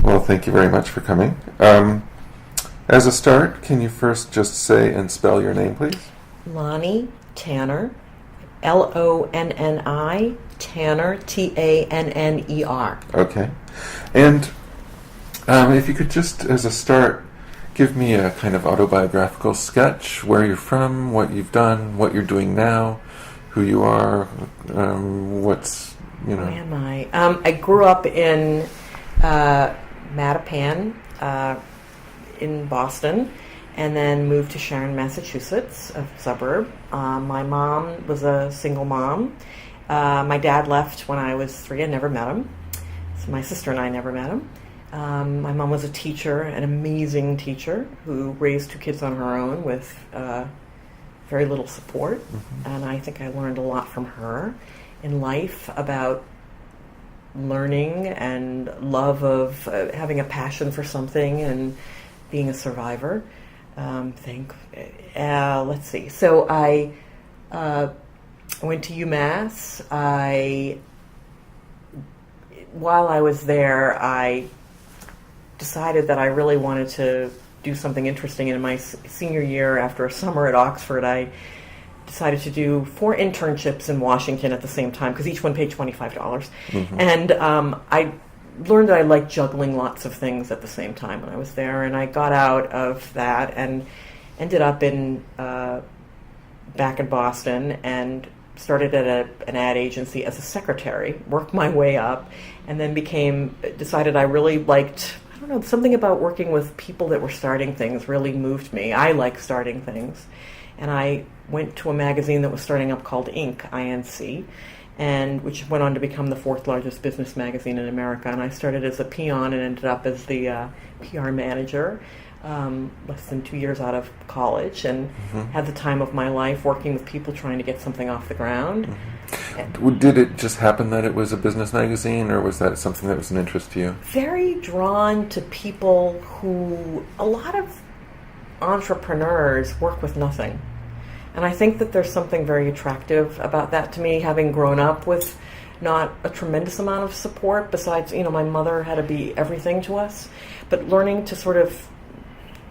Well, thank you very much for coming. As a start, can you first just say and spell your name, please? Lonni Tanner, Lonni Tanner, Tanner. Okay. And if you could just, as a start, give me a kind of autobiographical sketch, where you're from, what you've done, what you're doing now, who you are, what's, Who am I? I grew up in Mattapan in Boston, and then moved to Sharon, Massachusetts, a suburb. My mom was a single mom. My dad left when I was 3. I never met him. So my sister and I never met him. My mom was a teacher, an amazing teacher, who raised 2 kids on her own with very little support. Mm-hmm. And I think I learned a lot from her in life about learning and love of having a passion for something and being a survivor. Let's see. So I went to UMass. While I was there, I decided that I really wanted to do something interesting. And in my senior year, after a summer at Oxford, I decided to do 4 internships in Washington at the same time, because each one paid $25. Mm-hmm. And I learned that I liked juggling lots of things at the same time when I was there, and I got out of that and ended up back in Boston and started at an ad agency as a secretary, worked my way up, and then decided I really liked, I don't know, something about working with people that were starting things really moved me. I like starting things. And I went to a magazine that was starting up called Inc., I-N-C, and which went on to become the 4th largest business magazine in America. And I started as a peon and ended up as the PR manager less than 2 years out of college, and had the time of my life working with people trying to get something off the ground. Mm-hmm. Did it just happen that it was a business magazine, or was that something that was an interest to you? Very drawn to people who, a lot of entrepreneurs work with nothing. And I think that there's something very attractive about that to me, having grown up with not a tremendous amount of support besides, my mother had to be everything to us, but learning to sort of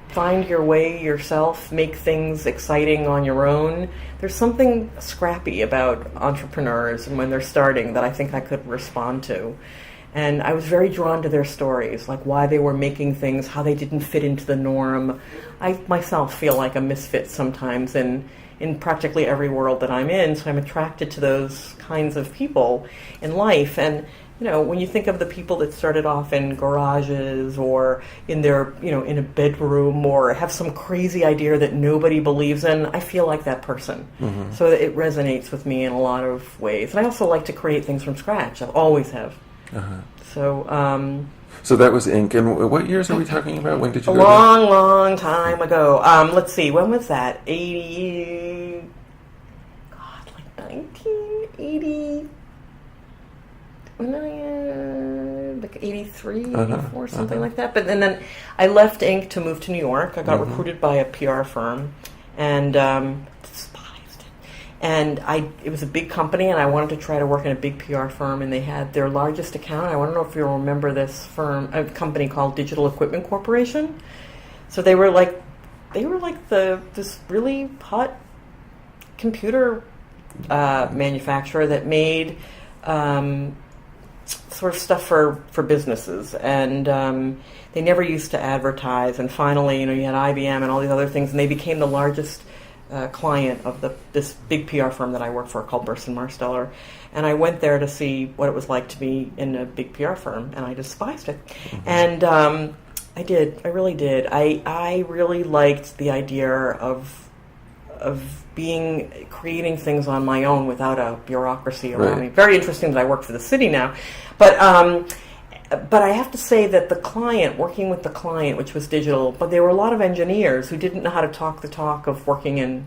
find your way yourself, make things exciting on your own. There's something scrappy about entrepreneurs and when they're starting that I think I could respond to. And I was very drawn to their stories, like why they were making things, how they didn't fit into the norm. I myself feel like a misfit sometimes in practically every world that I'm in, so I'm attracted to those kinds of people in life. And when you think of the people that started off in garages or in their, in a bedroom, or have some crazy idea that nobody believes in, I feel like that person. Mm-hmm. So it resonates with me in a lot of ways. And I also like to create things from scratch. I always have. Uh-huh. So that was Inc. And what years are we talking about? When did you go there? Long time ago. Let's see, when was that? 1980. Like 83, 84, something like that. But then I left Inc. to move to New York. I got recruited by a PR firm and despised it. And it was a big company, and I wanted to try to work in a big PR firm, and they had their largest account. I don't know if you'll remember this firm, a company called Digital Equipment Corporation. So they were like this really hot computer manufacturer that made sort of stuff for businesses, and they never used to advertise. And finally, you had IBM and all these other things, and they became the largest client of this big PR firm that I work for called Burson Marsteller. And I went there to see what it was like to be in a big PR firm, and I despised it. Mm-hmm. And I did. I really did. I really liked the idea of creating things on my own without a bureaucracy around me. Very interesting that I work for the city now. But I have to say that working with the client, which was digital, but there were a lot of engineers who didn't know how to talk the talk of working in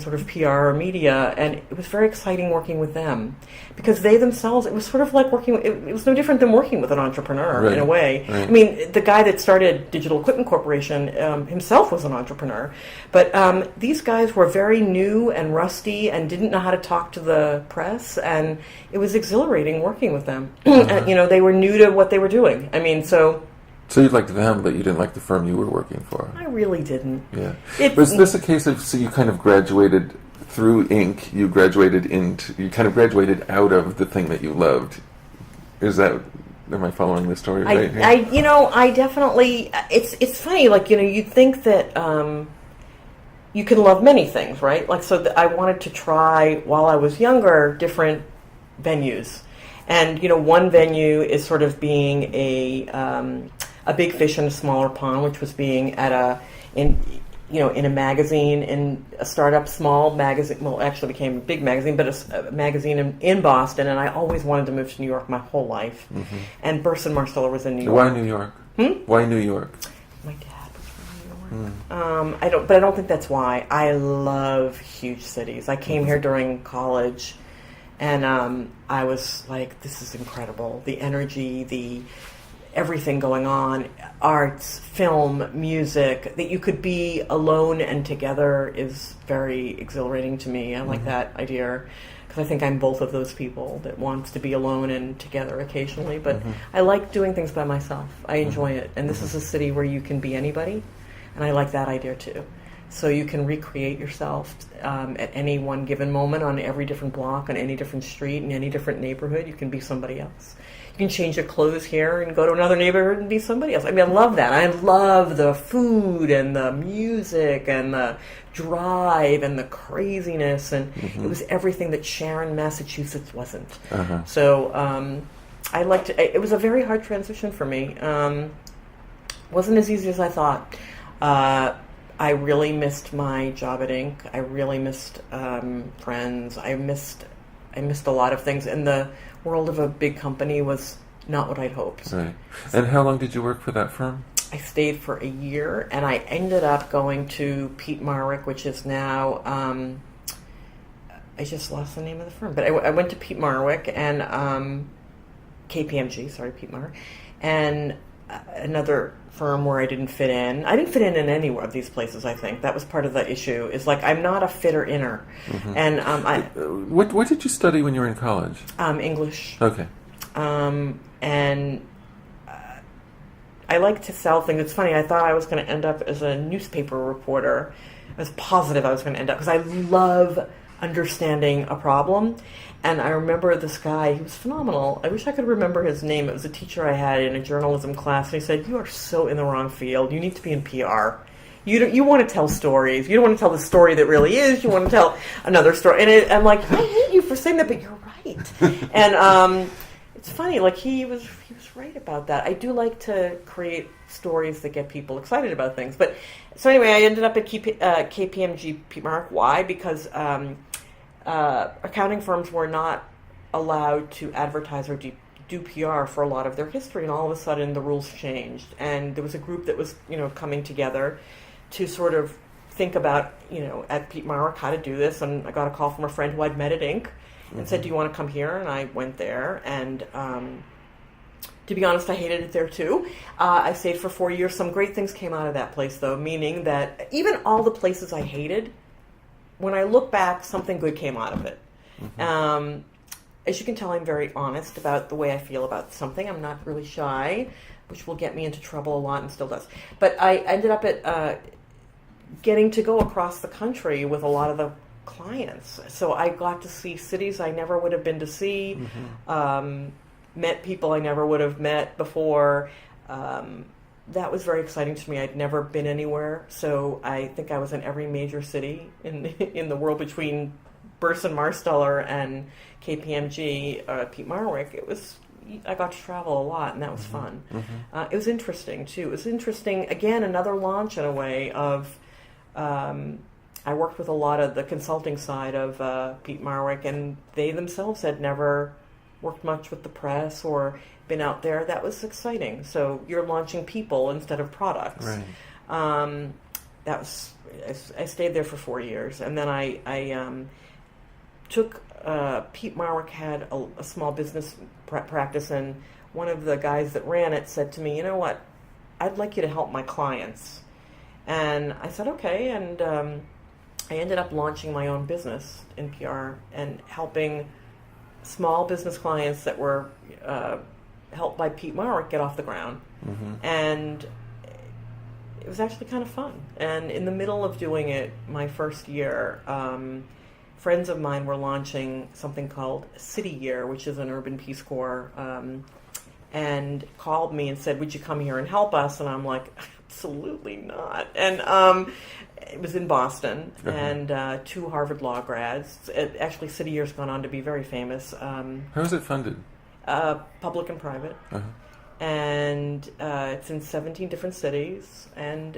sort of PR or media, and it was very exciting working with them, because they themselves, it was sort of like it was no different than working with an entrepreneur in a way. Right. I mean, the guy that started Digital Equipment Corporation himself was an entrepreneur, but these guys were very new and rusty and didn't know how to talk to the press, and it was exhilarating working with them. Uh-huh. They were new to what they were doing. I mean, so So you liked them, but you didn't like the firm you were working for. I really didn't. Yeah. Was this a case of, so you kind of graduated through ink, you kind of graduated out of the thing that you loved? Am I following the story right here? I definitely, it's funny, like, you'd think that you can love many things, right? Like, so I wanted to try, while I was younger, different venues. And, one venue is sort of being a big fish in a smaller pond, which was being in a magazine, in a startup small magazine. Well, actually became a big magazine, but a magazine in Boston. And I always wanted to move to New York my whole life. Mm-hmm. And Burson Marsteller was in New York. Why New York? Why New York? My dad was from New York. I don't think that's why. I love huge cities. I came here during college, and I was like, this is incredible. The energy, everything going on, arts, film, music, that you could be alone and together is very exhilarating to me. I like that idea, because I think I'm both of those people that wants to be alone and together occasionally, but I like doing things by myself. I enjoy it, and this is a city where you can be anybody, and I like that idea too. So you can recreate yourself at any one given moment, on every different block, on any different street, in any different neighborhood. You can be somebody else. You can change your clothes here and go to another neighborhood and be somebody else. I mean, I love that. I love the food and the music and the drive and the craziness. And it was everything that Sharon, Massachusetts wasn't. So I liked it. It was a very hard transition for me. Wasn't as easy as I thought. I really missed my job at Inc. I really missed friends. I missed a lot of things, and the world of a big company was not what I'd hoped. Right. And how long did you work for that firm? I stayed for a year, and I ended up going to Pete Marwick, which is now, I just lost the name of the firm, but I went to Pete Marwick and KPMG, Pete Marwick, and another firm where I didn't fit in. I didn't fit in any of these places, I think. That was part of the issue, is like, I'm not a fitter-inner. And What did you study when you were in college? English. Okay. And I like to sell things. It's funny, I thought I was going to end up as a newspaper reporter. I was positive I was going to end up, because I love understanding a problem. And I remember this guy, he was phenomenal. I wish I could remember his name. It was a teacher I had in a journalism class. And he said, "You are so in the wrong field. You need to be in PR. You want to tell stories. You don't want to tell the story that really is. You want to tell another story." And I'm like, I hate you for saying that, but you're right. And it's funny, like, he was right about that. I do like to create stories that get people excited about things. But so anyway, I ended up at KPMG Pete Marwick. Why? Because accounting firms were not allowed to advertise or do PR for a lot of their history, and all of a sudden the rules changed, and there was a group that was coming together to sort of think about at Pete Marwick how to do this. And I got a call from a friend who I'd met at Inc. and said, "Do you want to come here?" And I went there, and to be honest, I hated it there too. I stayed for 4 years. Some great things came out of that place, though, meaning that even all the places I hated, when I look back, something good came out of it. As you can tell, I'm very honest about the way I feel about something. I'm not really shy, which will get me into trouble a lot, and still does. But I ended up at getting to go across the country with a lot of the clients. So I got to see cities I never would have been to see, met people I never would have met before. That was very exciting to me. I'd never been anywhere, so I think I was in every major city in the world between Burson Marsteller and KPMG, Pete Marwick. I got to travel a lot, and that was fun. It was interesting too. It was interesting, again, another launch in a way of. I worked with a lot of the consulting side of Pete Marwick, and they themselves had never worked much with the press or been out there. That was exciting. So you're launching people instead of products. Right. I stayed there for 4 years, and then I took Pete Marwick had a small business practice, and one of the guys that ran it said to me, "You know what? I'd like you to help my clients." And I said, okay, and I ended up launching my own business in PR and helping small business clients that were helped by Pete Marwick get off the ground. And it was actually kind of fun. And in the middle of doing it, my first year, friends of mine were launching something called City Year, which is an urban Peace Corps, and called me and said, would you come here and help us? And I'm like, absolutely not. And it was in Boston, and 2 Harvard Law grads. Actually, City Year's gone on to be very famous. How is it funded? Public and private. And it's in 17 different cities and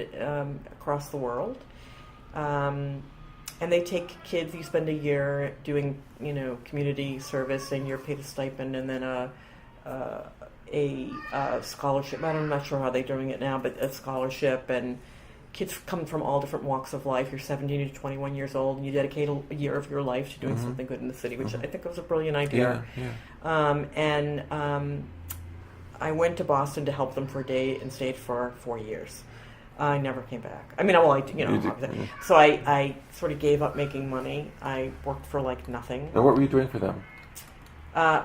across the world. And they take kids. You spend a year doing, community service, and you're paid a stipend, and then a scholarship. I'm not sure how they're doing it now, but a scholarship. And kids come from all different walks of life. You're 17 to 21 years old, and you dedicate a year of your life to doing something good in the city, which I think was a brilliant idea. I went to Boston to help them for a day and stayed for 4 years. I never came back. I mean, so I sort of gave up making money. I worked for like nothing. And what were you doing for them? I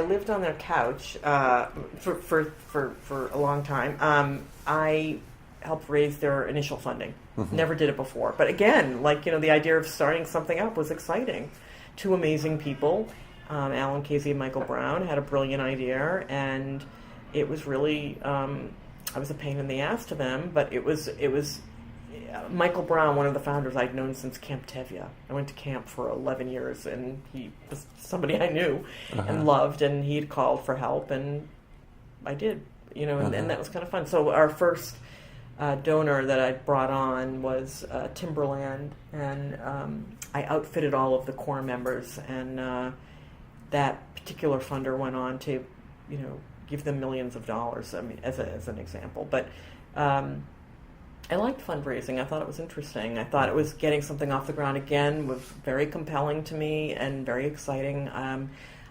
lived on their couch for a long time. I helped raise their initial funding. Never did it before, but again, the idea of starting something up was exciting. 2 amazing people. Alan Casey and Michael Brown had a brilliant idea, and it was really I was a pain in the ass to them, but it was Michael Brown, one of the founders I'd known since Camp Tevye. I went to camp for 11 years, and he was somebody I knew and loved, and he'd called for help, and I did, and that was kind of fun. So our first donor that I brought on was Timberland, and I outfitted all of the Corps members, and that particular funder went on to, give them millions of dollars. I mean, as an example. But I liked fundraising. I thought it was interesting. I thought it was getting something off the ground again was very compelling to me and very exciting. I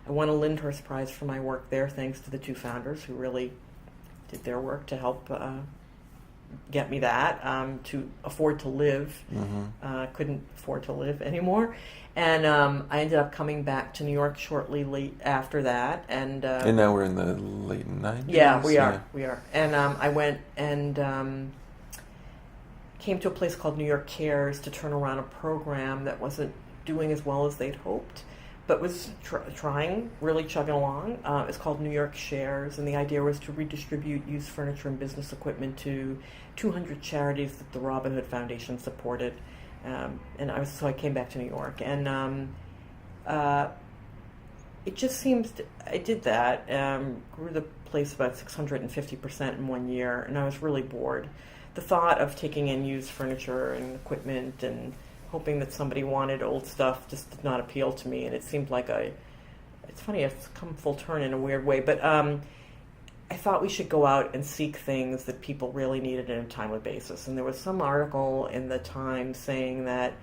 won a Lyndhurst Prize for my work there, thanks to the 2 founders who really did their work to help get me that, to afford to live. Couldn't afford to live anymore. And I ended up coming back to New York shortly after that. And now we're in the late 90s? Yeah, we are. And I went and came to a place called New York Cares to turn around a program that wasn't doing as well as they'd hoped, but was trying, really chugging along. It's called New York Shares, and the idea was to redistribute used furniture and business equipment to 200 charities that the Robin Hood Foundation supported. So I came back to New York, and it just seems I did that, grew the place about 650% in 1 year, and I was really bored. The thought of taking in used furniture and equipment and hoping that somebody wanted old stuff just did not appeal to me, and it seemed like it's funny, it's come full turn in a weird way, but I thought we should go out and seek things that people really needed on a timely basis. And there was some article in the Times saying that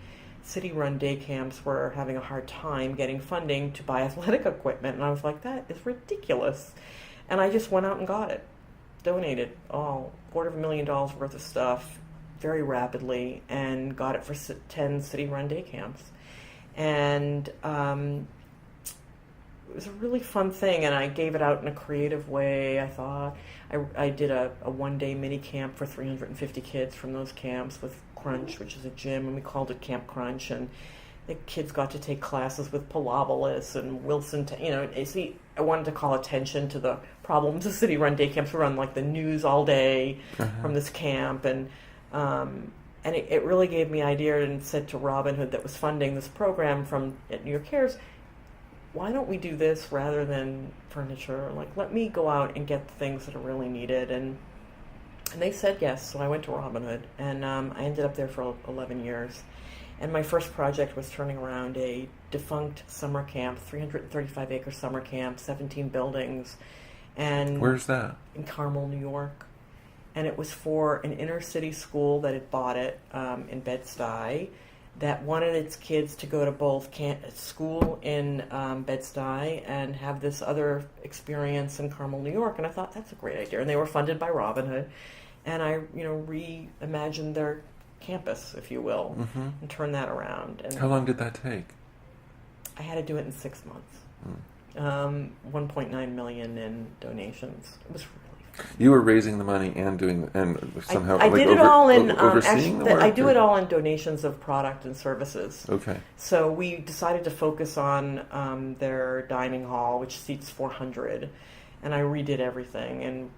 city-run day camps were having a hard time getting funding to buy athletic equipment, and I was like, that is ridiculous. And I just went out and got it, donated $250,000 worth of stuff very rapidly, and got it for 10 city-run day camps. And it was a really fun thing, and I gave it out in a creative way, I thought. I did a one-day mini camp for 350 kids from those camps with Crunch, which is a gym, and we called it Camp Crunch, and the kids got to take classes with Palabolis and Wilson. I wanted to call attention to the problems of city-run day camps. We run like the news all day from this camp, and it really gave me idea, and said to Robin Hood that was funding this program at New York Cares, why don't we do this rather than furniture? Let me go out and get the things that are really needed. And they said yes, so I went to Robin Hood, and I ended up there for 11 years. And my first project was turning around a defunct summer camp, 335-acre summer camp, 17 buildings. And where's that? In Carmel, New York. And it was for an inner-city school that had bought it in Bed-Stuy, that wanted its kids to go to both school in Bed-Stuy and have this other experience in Carmel, New York. And I thought, that's a great idea. And they were funded by Robin Hood. And I, reimagined their campus, if you will, and turned that around. And how long did that take? I had to do it in 6 months. $1.9 million in donations. It was really fun. You were raising the money and doing and somehow I did it all in overseeing the work. I do it all in donations of product and services. Okay. So we decided to focus on their dining hall, which seats 400, and I redid everything. And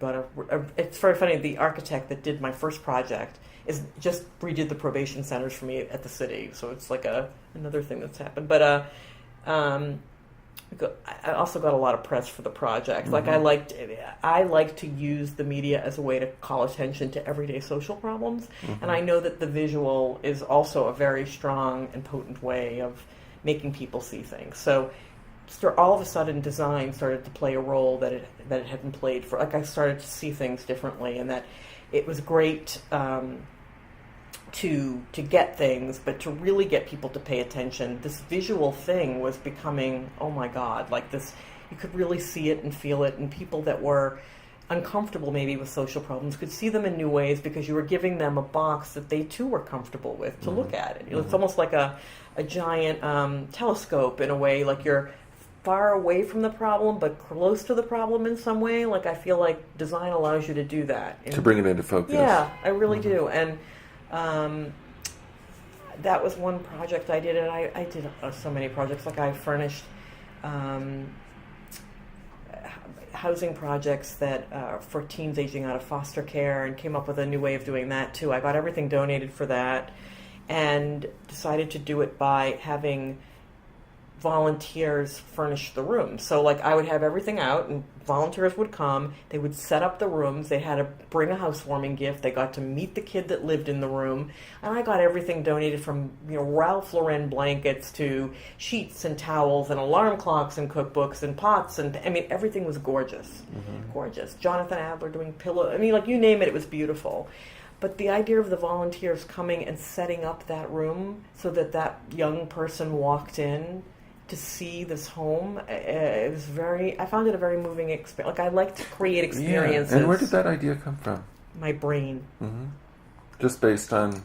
it's very funny. The architect that did my first project just redid the probation centers for me at the city. So it's like another thing that's happened. But I also got a lot of press for the project. Mm-hmm. Like I like to use the media as a way to call attention to everyday social problems, Mm-hmm. and I know that the visual is also a very strong and potent way of making people see things. So all of a sudden, design started to play a role that it hadn't played for. Like I started to see things differently, and that it was great. To get things, but to really get people to pay attention, this visual thing was becoming, oh my God, like this, you could really see it and feel it, and people that were uncomfortable maybe with social problems could see them in new ways because you were giving them a box that they too were comfortable with to look at it. It's almost like a giant telescope in a way, like you're far away from the problem but close to the problem in some way. Like I feel like design allows you to do that. To bring it into focus. Yeah, I really do. And that was one project I did, and I did so many projects. Like I furnished housing projects that for teens aging out of foster care, and came up with a new way of doing that too. I got everything donated for that, and decided to do it by having volunteers furnish the rooms. So like I would have everything out and volunteers would come, they would set up the rooms, they had to bring a housewarming gift, they got to meet the kid that lived in the room, and I got everything donated from Ralph Lauren blankets to sheets and towels and alarm clocks and cookbooks and pots, and I mean everything was gorgeous. Gorgeous. Jonathan Adler doing pillow, I mean like you name it, it was beautiful. But the idea of the volunteers coming and setting up that room so that young person walked in to see this home, it was I found it a very moving experience. Like I like to create experiences. Yeah. And where did that idea come from? My brain. Mm-hmm. Just based on...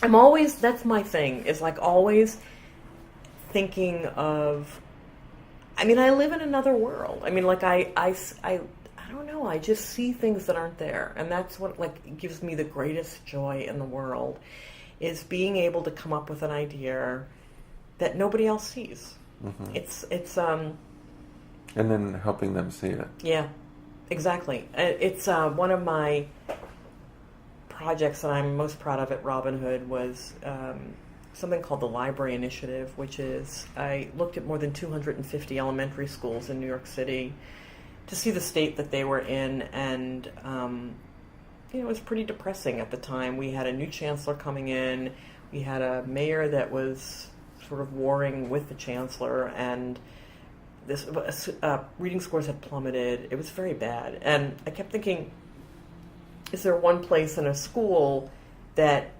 that's my thing, is like always thinking of, I mean, I live in another world. I mean, like I don't know, I just see things that aren't there. And that's what like gives me the greatest joy in the world, is being able to come up with an idea that nobody else sees. Mm-hmm. It's and then helping them see it. Yeah, exactly. It's one of my projects that I'm most proud of at Robin Hood was something called the Library Initiative, which is I looked at more than 250 elementary schools in New York City to see the state that they were in, and it was pretty depressing at the time. We had a new chancellor coming in, we had a mayor that was sort of warring with the chancellor, and this reading scores had plummeted. It was very bad, and I kept thinking, is there one place in a school that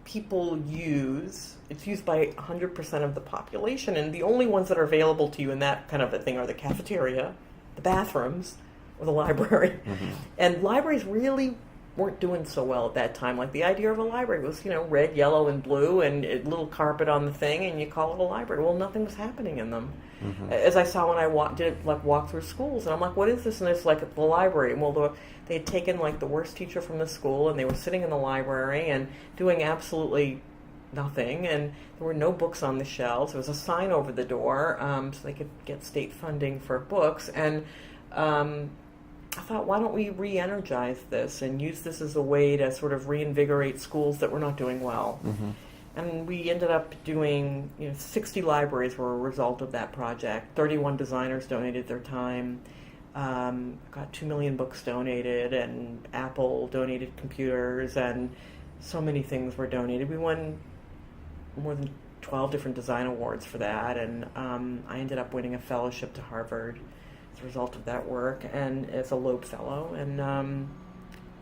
people use? It's used by 100% of the population, and the only ones that are available to you in that kind of a thing are the cafeteria, the bathrooms, or the library. Mm-hmm. And libraries really weren't doing so well at that time. Like the idea of a library was, red, yellow, and blue, and a little carpet on the thing, and you call it a library. Well, nothing was happening in them. Mm-hmm. As I saw when I walk through schools, and I'm like, what is this? And it's like the library. Well, they had taken like the worst teacher from the school, and they were sitting in the library and doing absolutely nothing, and there were no books on the shelves. There was a sign over the door so they could get state funding for books, and I thought, why don't we re-energize this and use this as a way to sort of reinvigorate schools that were not doing well? Mm-hmm. And we ended up doing, 60 libraries were a result of that project. 31 designers donated their time. Got 2 million books donated, and Apple donated computers, and so many things were donated. We won more than 12 different design awards for that, and I ended up winning a fellowship to Harvard as a result of that work, and as a Loeb Fellow. And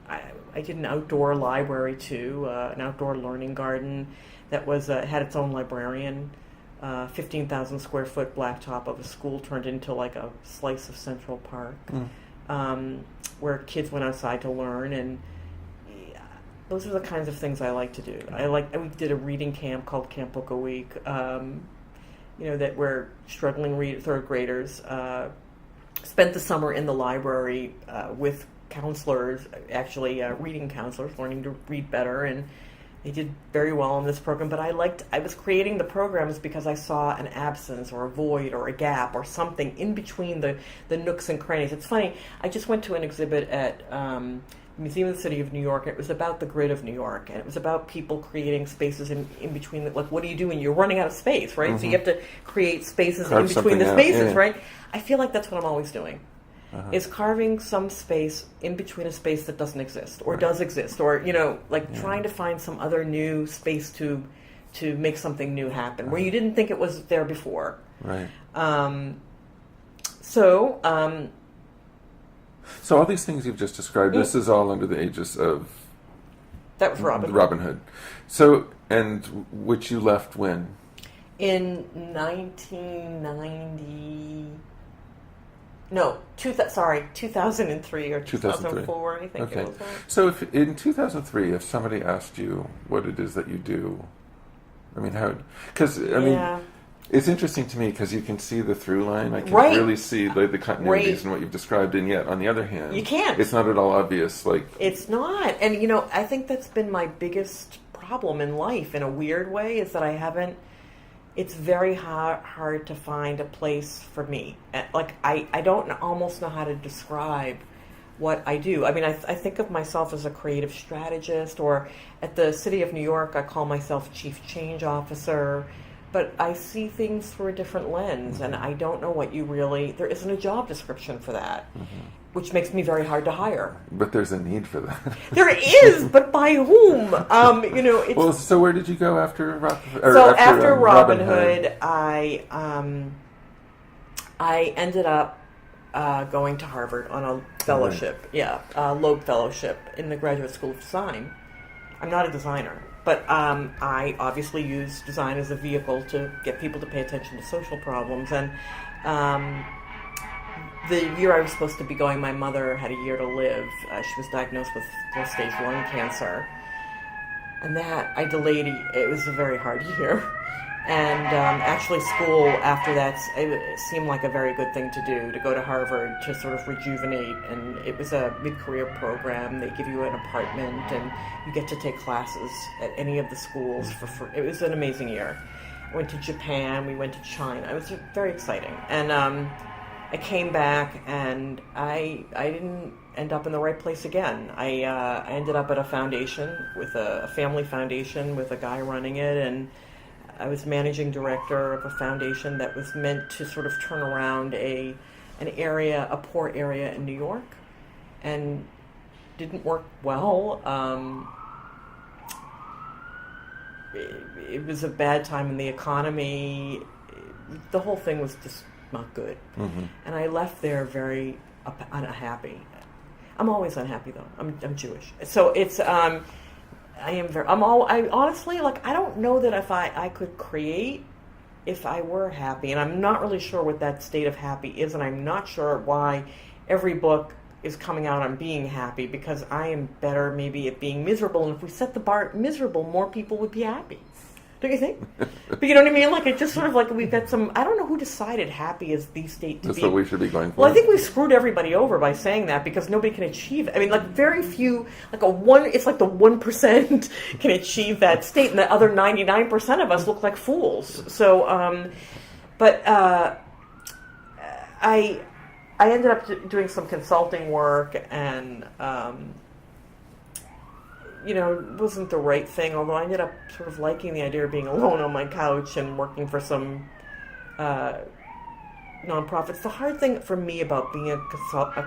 I did an outdoor library too, an outdoor learning garden that was had its own librarian. 15,000 square foot blacktop of a school turned into like a slice of Central Park, where kids went outside to learn, and those are the kinds of things I like to do. We did a reading camp called Camp Book a Week. that were struggling third graders. Spent the summer in the library with counselors, actually reading counselors, learning to read better, and they did very well in this program. But I was creating the programs because I saw an absence or a void or a gap or something in between the nooks and crannies. It's funny, I just went to an exhibit at Museum of the City of New York, and it was about the grid of New York, and it was about people creating spaces in between. Like, what do you do when you're running out of space, right? Mm-hmm. So you have to create spaces in between the spaces, right? I feel like that's what I'm always doing, is carving some space in between a space that doesn't exist, or does exist, or, trying to find some other new space to make something new happen, where you didn't think it was there before. Right. So all these things you've just described, this is all under the aegis of... That was Robin Hood. Robin Hood. So, and which you left when? In 1990... No, 2003 or 2004, I think it was. So if in 2003, if somebody asked you what it is that you do, I mean, how... Because, I mean... It's interesting to me because you can see the through line. I can really see the continuities in what you've described, and yet, on the other hand... You can't. It's not at all obvious. It's not. And, I think that's been my biggest problem in life, in a weird way, is that I haven't... It's very hard to find a place for me. I don't almost know how to describe what I do. I mean, I think of myself as a creative strategist, or at the City of New York, I call myself Chief Change Officer. But I see things through a different lens, and I don't know what there isn't a job description for that, which makes me very hard to hire. But there's a need for that. There is, but by whom? Well, so where did you go after after Robin Hood, I ended up going to Harvard on a fellowship, Loeb Fellowship in the Graduate School of Design. I'm not a designer. But I obviously use design as a vehicle to get people to pay attention to social problems. And the year I was supposed to be going, my mother had a year to live. She was diagnosed with fourth-stage lung cancer. And that, I delayed. It was a very hard year. And actually school after that, it seemed like a very good thing to do, to go to Harvard to sort of rejuvenate. And it was a mid-career program. They give you an apartment, and you get to take classes at any of the schools for free. It was an amazing year. I went to Japan. We went to China. It was very exciting. And I came back, and I didn't end up in the right place again. I ended up at a foundation, with a family foundation, with a guy running it, and I was managing director of a foundation that was meant to sort of turn around a poor area in New York, and didn't work well. It was a bad time in the economy. The whole thing was just not good. Mm-hmm. And I left there very unhappy. I'm always unhappy, though. I'm Jewish. So it's... I honestly, I don't know that if I could create if I were happy, and I'm not really sure what that state of happy is, and I'm not sure why every book is coming out on being happy, because I am better maybe at being miserable, and if we set the bar miserable, more people would be happy. Don't you think? But you know what I mean? It just sort of we've got some... I don't know who decided happy is the state to be. That's what we should be going for. Well, I think we've screwed everybody over by saying that, because nobody can achieve it. I mean, very few... It's like the 1% can achieve that state, and the other 99% of us look like fools. So, I ended up doing some consulting work, and... it wasn't the right thing, although I ended up sort of liking the idea of being alone on my couch and working for some nonprofits. The hard thing for me about being a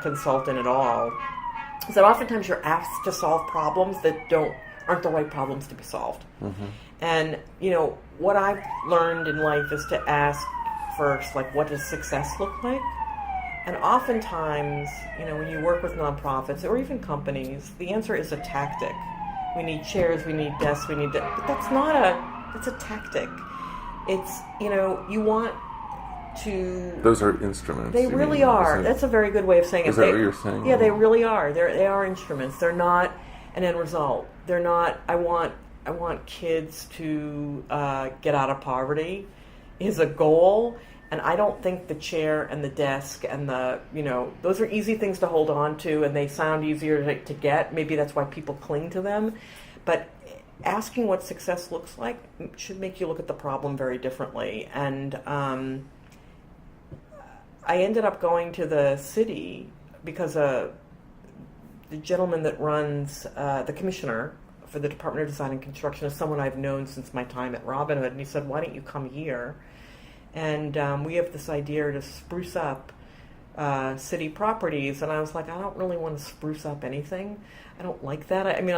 consultant at all is that oftentimes you're asked to solve problems that aren't the right problems to be solved. Mm-hmm. And, what I've learned in life is to ask first, what does success look like? And oftentimes, when you work with nonprofits or even companies, the answer is a tactic. We need chairs, we need desks, but that's a tactic. It's, you want to... Those are instruments. They really are. That's a very good way of saying it. Is that what you're saying? Yeah, they really are. They are instruments. They're not an end result. They're not, I want kids to get out of poverty. is a goal. And I don't think the chair and the desk and those are easy things to hold on to, and they sound easier to get. Maybe that's why people cling to them. But asking what success looks like should make you look at the problem very differently. And I ended up going to the city because the gentleman that runs, the commissioner for the Department of Design and Construction, is someone I've known since my time at Robin Hood. And he said, why don't you come here? And we have this idea to spruce up city properties. And I was like, I don't really want to spruce up anything. I don't like that. I mean,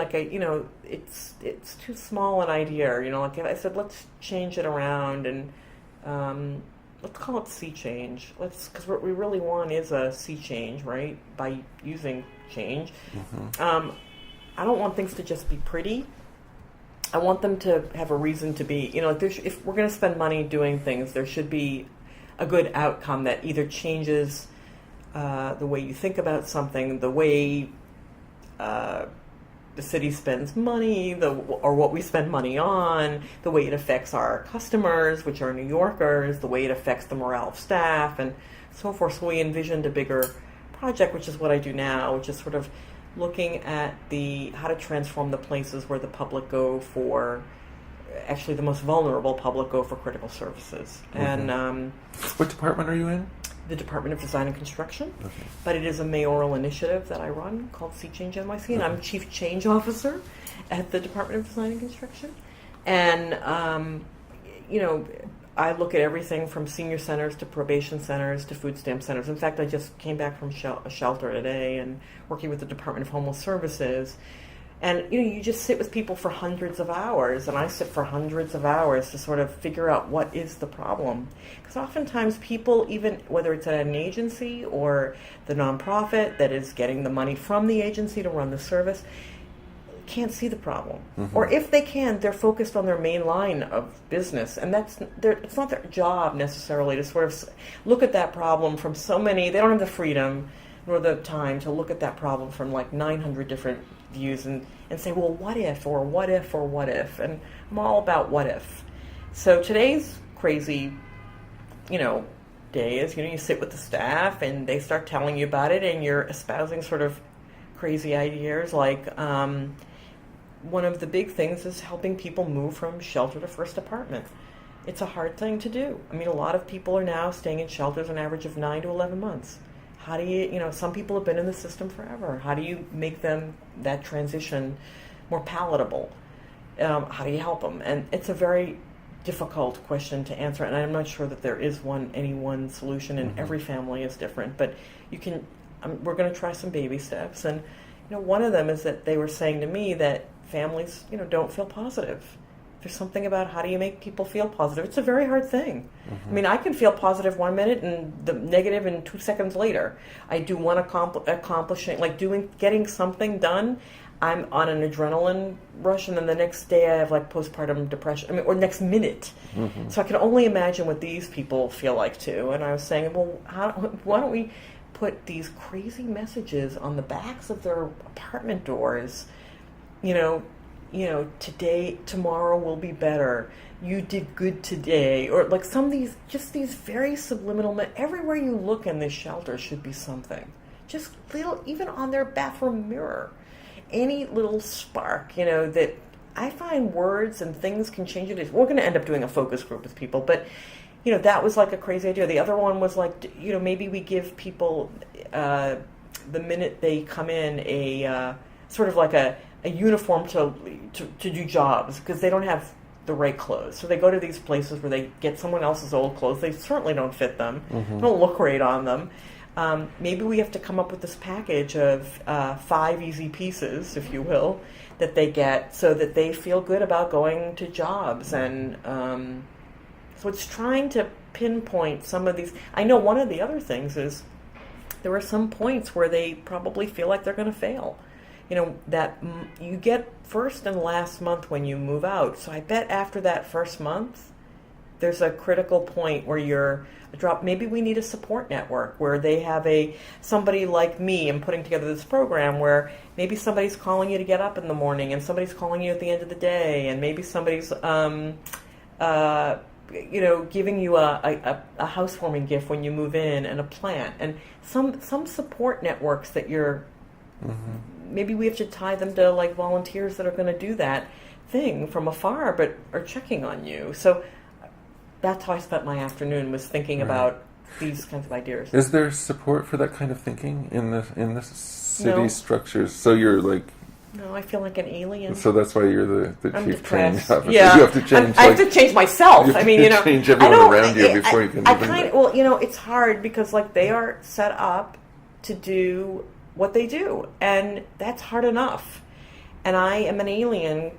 it's too small an idea. Like I said, let's change it around and let's call it sea change. Because what we really want is a sea change, right? By using change. Mm-hmm. I don't want things to just be pretty. I want them to have a reason to be, if we're going to spend money doing things, there should be a good outcome that either changes the way you think about something, the way the city spends money, or what we spend money on, the way it affects our customers, which are New Yorkers, the way it affects the morale of staff, and so forth. So we envisioned a bigger project, which is what I do now, which is sort of looking at how to transform the places where the public go for, actually the most vulnerable public go for critical services. Mm-hmm. And what department are you in? The Department of Design and Construction. Okay. But it is a mayoral initiative that I run called Sea Change NYC, and I'm Chief Change Officer at the Department of Design and Construction. And, I look at everything from senior centers to probation centers to food stamp centers. In fact, I just came back from a shelter today and working with the Department of Homeless Services. And, you just sit with people for hundreds of hours, and I sit for hundreds of hours to sort of figure out what is the problem. Because oftentimes people, even whether it's at an agency or the nonprofit that is getting the money from the agency to run the service, can't see the problem. Mm-hmm. Or if they can, they're focused on their main line of business, and it's not their job necessarily to sort of look at that problem from so many. They don't have the freedom nor the time to look at that problem from like 900 different views and say, well, what if, or what if, or what if? And I'm all about what if. So today's crazy, day is, you sit with the staff and they start telling you about it, and you're espousing sort of crazy ideas like, one of the big things is helping people move from shelter to first apartment. It's a hard thing to do. I mean, a lot of people are now staying in shelters an average of 9 to 11 months. How do you, some people have been in the system forever. How do you make that transition more palatable? How do you help them? And it's a very difficult question to answer, and I'm not sure that there is any one solution, and every family is different. But we're going to try some baby steps, and one of them is that they were saying to me that families, don't feel positive. There's something about how do you make people feel positive. It's a very hard thing. Mm-hmm. I mean, I can feel positive 1 minute and the negative in 2 seconds later. I do one accomplishing, like getting something done. I'm on an adrenaline rush, and then the next day I have like postpartum depression. Or next minute. Mm-hmm. So I can only imagine what these people feel like too. And I was saying, well, why don't we put these crazy messages on the backs of their apartment doors? Today, tomorrow will be better. You did good today. Or like some of these very subliminal, everywhere you look in this shelter should be something. Just little, even on their bathroom mirror. Any little spark, that I find words and things can change it. We're going to end up doing a focus group with people, but, that was like a crazy idea. The other one was like, maybe we give people, the minute they come in, a sort of like a uniform to do jobs, because they don't have the right clothes. So they go to these places where they get someone else's old clothes. They certainly don't fit them. Mm-hmm. Don't look great on them. Maybe we have to come up with this package of 5 easy pieces, if you will, that they get so that they feel good about going to jobs. And so it's trying to pinpoint some of these. I know one of the other things is there are some points where they probably feel like they're going to fail. That you get first and last month when you move out. So I bet after that first month, there's a critical point where you're a drop. Maybe we need a support network where they have somebody like me. I'm putting together this program where maybe somebody's calling you to get up in the morning, and somebody's calling you at the end of the day, and maybe somebody's giving you a housewarming gift when you move in, and a plant, and some support networks that you're. Mm-hmm. Maybe we have to tie them to like volunteers that are going to do that thing from afar, but are checking on you. So that's how I spent my afternoon, was thinking about these kinds of ideas. Is there support for that kind of thinking in the city structures? So you're like. No, I feel like an alien. So that's why you're the chief training officer. Yeah. You have to change. I have to change myself. Change everyone around you before you can. It's hard because like they are set up to do what they do, and that's hard enough. And I am an alien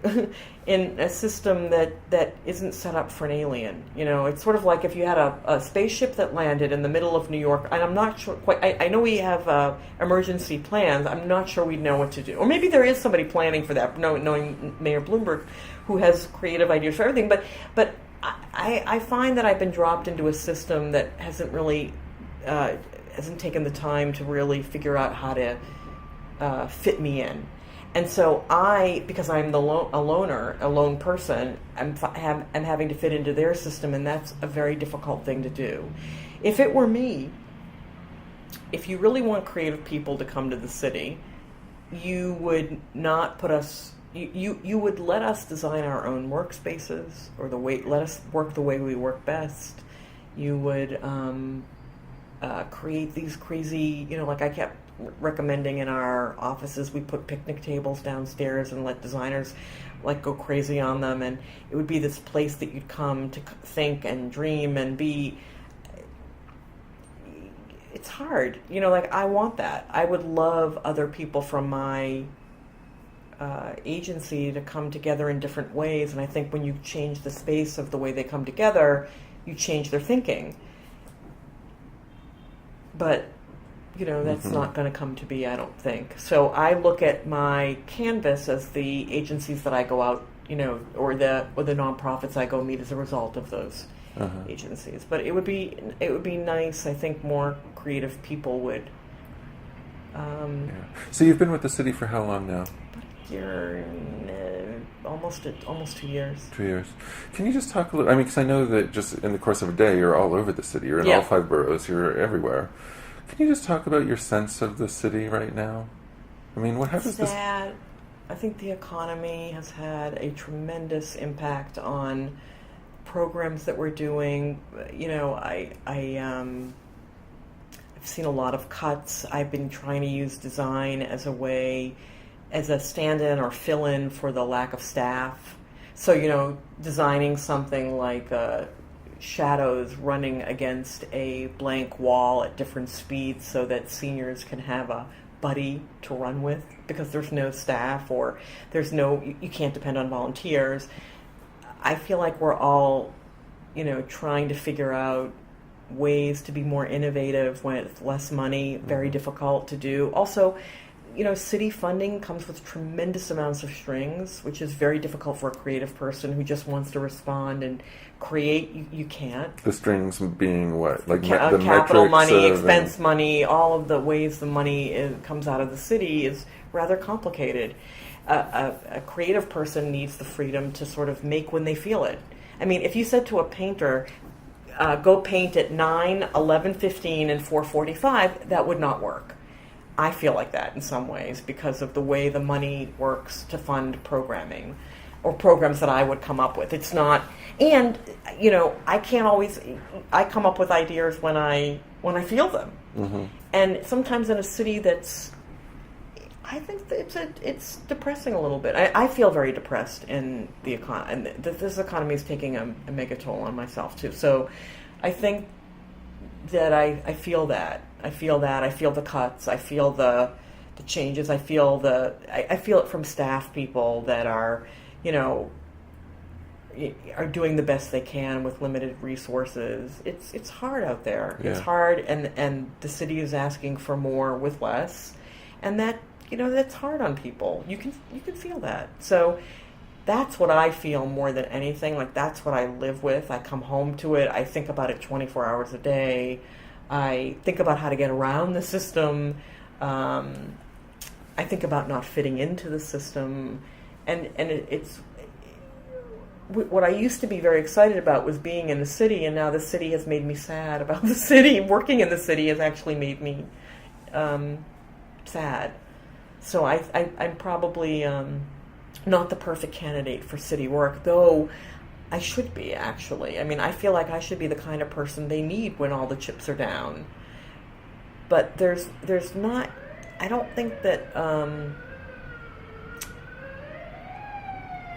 in a system that isn't set up for an alien. It's sort of like if you had a spaceship that landed in the middle of New York, and I'm not sure quite. I know we have emergency plans. I'm not sure we'd know what to do. Or maybe there is somebody planning for that, knowing Mayor Bloomberg, who has creative ideas for everything. But I find that I've been dropped into a system that hasn't really hasn't taken the time to really figure out how to fit me in. And so because I'm a lone person, I'm having to fit into their system, and that's a very difficult thing to do. If it were me, if you really want creative people to come to the city, you would not put us. You would let us design our own workspaces, or let us work the way we work best. You would create these crazy, like I kept recommending in our offices, we put picnic tables downstairs and let designers like go crazy on them, and it would be this place that you'd come to think and dream and be. It's hard, I want that. I would love other people from my agency to come together in different ways, and I think when you change the space of the way they come together, you change their thinking. But that's not going to come to be, I don't think. So I look at my canvas as the agencies that I go out, or the nonprofits I go meet as a result of those agencies. But it would be nice. I think more creative people would. So you've been with the city for how long now? About a year, almost 2 years. 2 years. Can you just talk a little? Because I know that just in the course of a day, you're all over the city. You're in all 5 boroughs. You're everywhere. Can you just talk about your sense of the city right now? What happens? Sad. I think the economy has had a tremendous impact on programs that we're doing. I've seen a lot of cuts. I've been trying to use design as a stand-in or fill-in for the lack of staff. So, designing something like shadows running against a blank wall at different speeds so that seniors can have a buddy to run with, because there's no staff, or you can't depend on volunteers. I feel like we're all, trying to figure out ways to be more innovative when it's less money, very difficult to do. Also, city funding comes with tremendous amounts of strings, which is very difficult for a creative person who just wants to respond and create. You can't. The strings being what? Like the capital money, expense money, all of the ways the money comes out of the city is rather complicated. A creative person needs the freedom to sort of make when they feel it. If you said to a painter, go paint at 9, 11:15, and 4:45, that would not work. I feel like that in some ways because of the way the money works to fund programming or programs that I would come up with. It's not, and I can't always. I come up with ideas when I feel them, and sometimes in a city that's. I think that it's depressing a little bit. I feel very depressed in the economy, and this economy is taking a mega toll on myself too. So, I think that I feel that. I feel the cuts. I feel the changes. I feel it from staff people that are doing the best they can with limited resources. It's hard out there. Yeah. It's hard, and the city is asking for more with less, and that's hard on people. You can feel that. So that's what I feel more than anything. Like that's what I live with. I come home to it. I think about it 24 hours a day. I think about how to get around the system. I think about not fitting into the system, and it's what I used to be very excited about was being in the city, and now the city has made me sad about the city. Working in the city has actually made me sad. So I'm probably not the perfect candidate for city work, though I should be, actually. I mean, I feel like I should be the kind of person they need when all the chips are down. But there's not, I don't think that,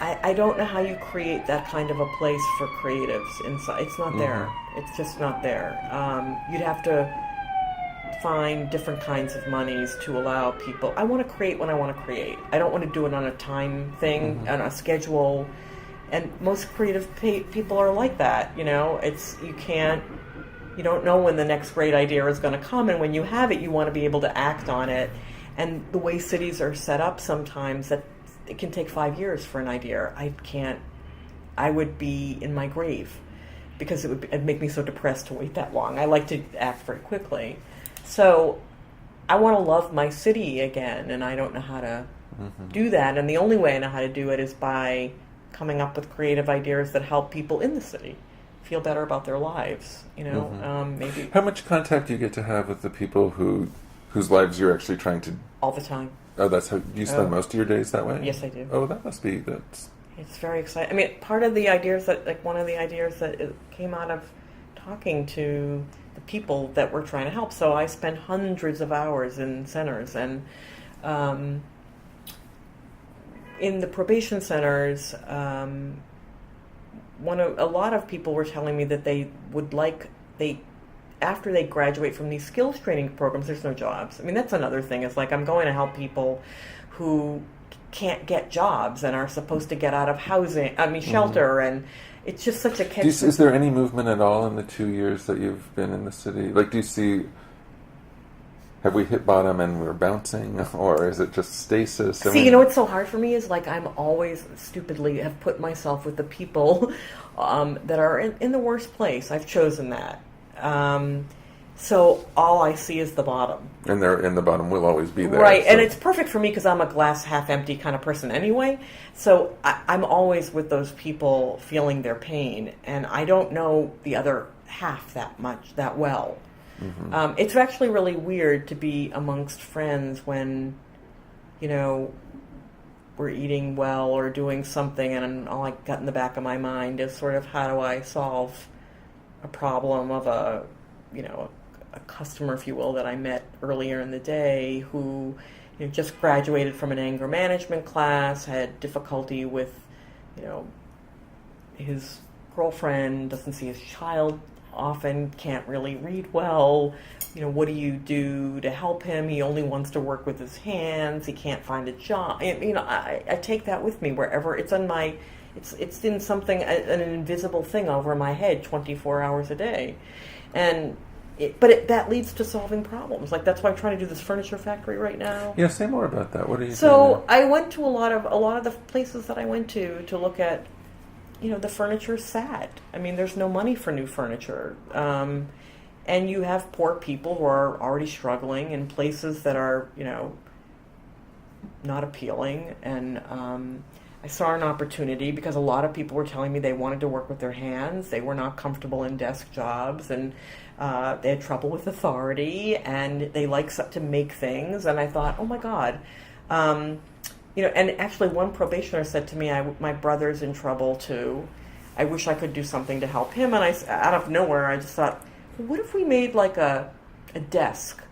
I don't know how you create that kind of a place for creatives inside. It's not there. It's just not there. You'd have to find different kinds of monies to allow people. I want to create when I want to create. I don't want to do it on a time thing, on a schedule. And most creative people are like that, you know. You don't know when the next great idea is going to come, and when you have it, you want to be able to act on it. And the way cities are set up sometimes, that it can take 5 years for an idea. I would be in my grave, because it'd make me so depressed to wait that long. I like to act very quickly. So I want to love my city again, and I don't know how to do that. And the only way I know how to do it is by coming up with creative ideas that help people in the city feel better about their lives. You know, maybe. How much contact do you get to have with the people whose lives you're actually trying to? All the time. Oh, that's how you spend most of your days that way? Yes, I do. Oh, that's. It's very exciting. I mean, part of the ideas one of the ideas that came out of talking to the people that we're trying to help. So I spend hundreds of hours in centers, and in the probation centers, a lot of people were telling me that they would after they graduate from these skills training programs, there's no jobs. I mean, that's another thing. It's like, I'm going to help people who can't get jobs and are supposed to get out of shelter, and it's just such a catch. Is there any movement at all in the 2 years that you've been in the city? Like, do you see, have we hit bottom and we're bouncing, or is it just stasis? You know what's so hard for me is, like, I'm always stupidly have put myself with the people that are in the worst place. I've chosen that. So all I see is the bottom. And they're in the bottom will always be there. Right, so. and it's perfect for me because I'm a glass half empty kind of person anyway. So I'm always with those people feeling their pain, and I don't know the other half that well. It's actually really weird to be amongst friends when, you know, we're eating well or doing something, and all I got in the back of my mind is sort of, how do I solve a problem of a customer, if you will, that I met earlier in the day who, you know, just graduated from an anger management class, had difficulty with, you know, his girlfriend, doesn't see his child often, can't really read well. You know, what do you do to help him? He only wants to work with his hands. He can't find a job. You know, I take that with me wherever it's on my. It's in something, an invisible thing over my head 24 hours a day. And that leads to solving problems. Like, that's why I'm trying to do this furniture factory right now. Yeah, say more about that. What are you doing? So I went to a lot of the places that I went to look at, you know, the furniture's sad. I mean, there's no money for new furniture. And you have poor people who are already struggling in places that are, you know, not appealing. And I saw an opportunity because a lot of people were telling me they wanted to work with their hands. They were not comfortable in desk jobs, and they had trouble with authority, and they like to make things. And I thought, oh my God. You know, and actually one probationer said to me, my brother's in trouble too. I wish I could do something to help him. And out of nowhere, I just thought, well, what if we made like a desk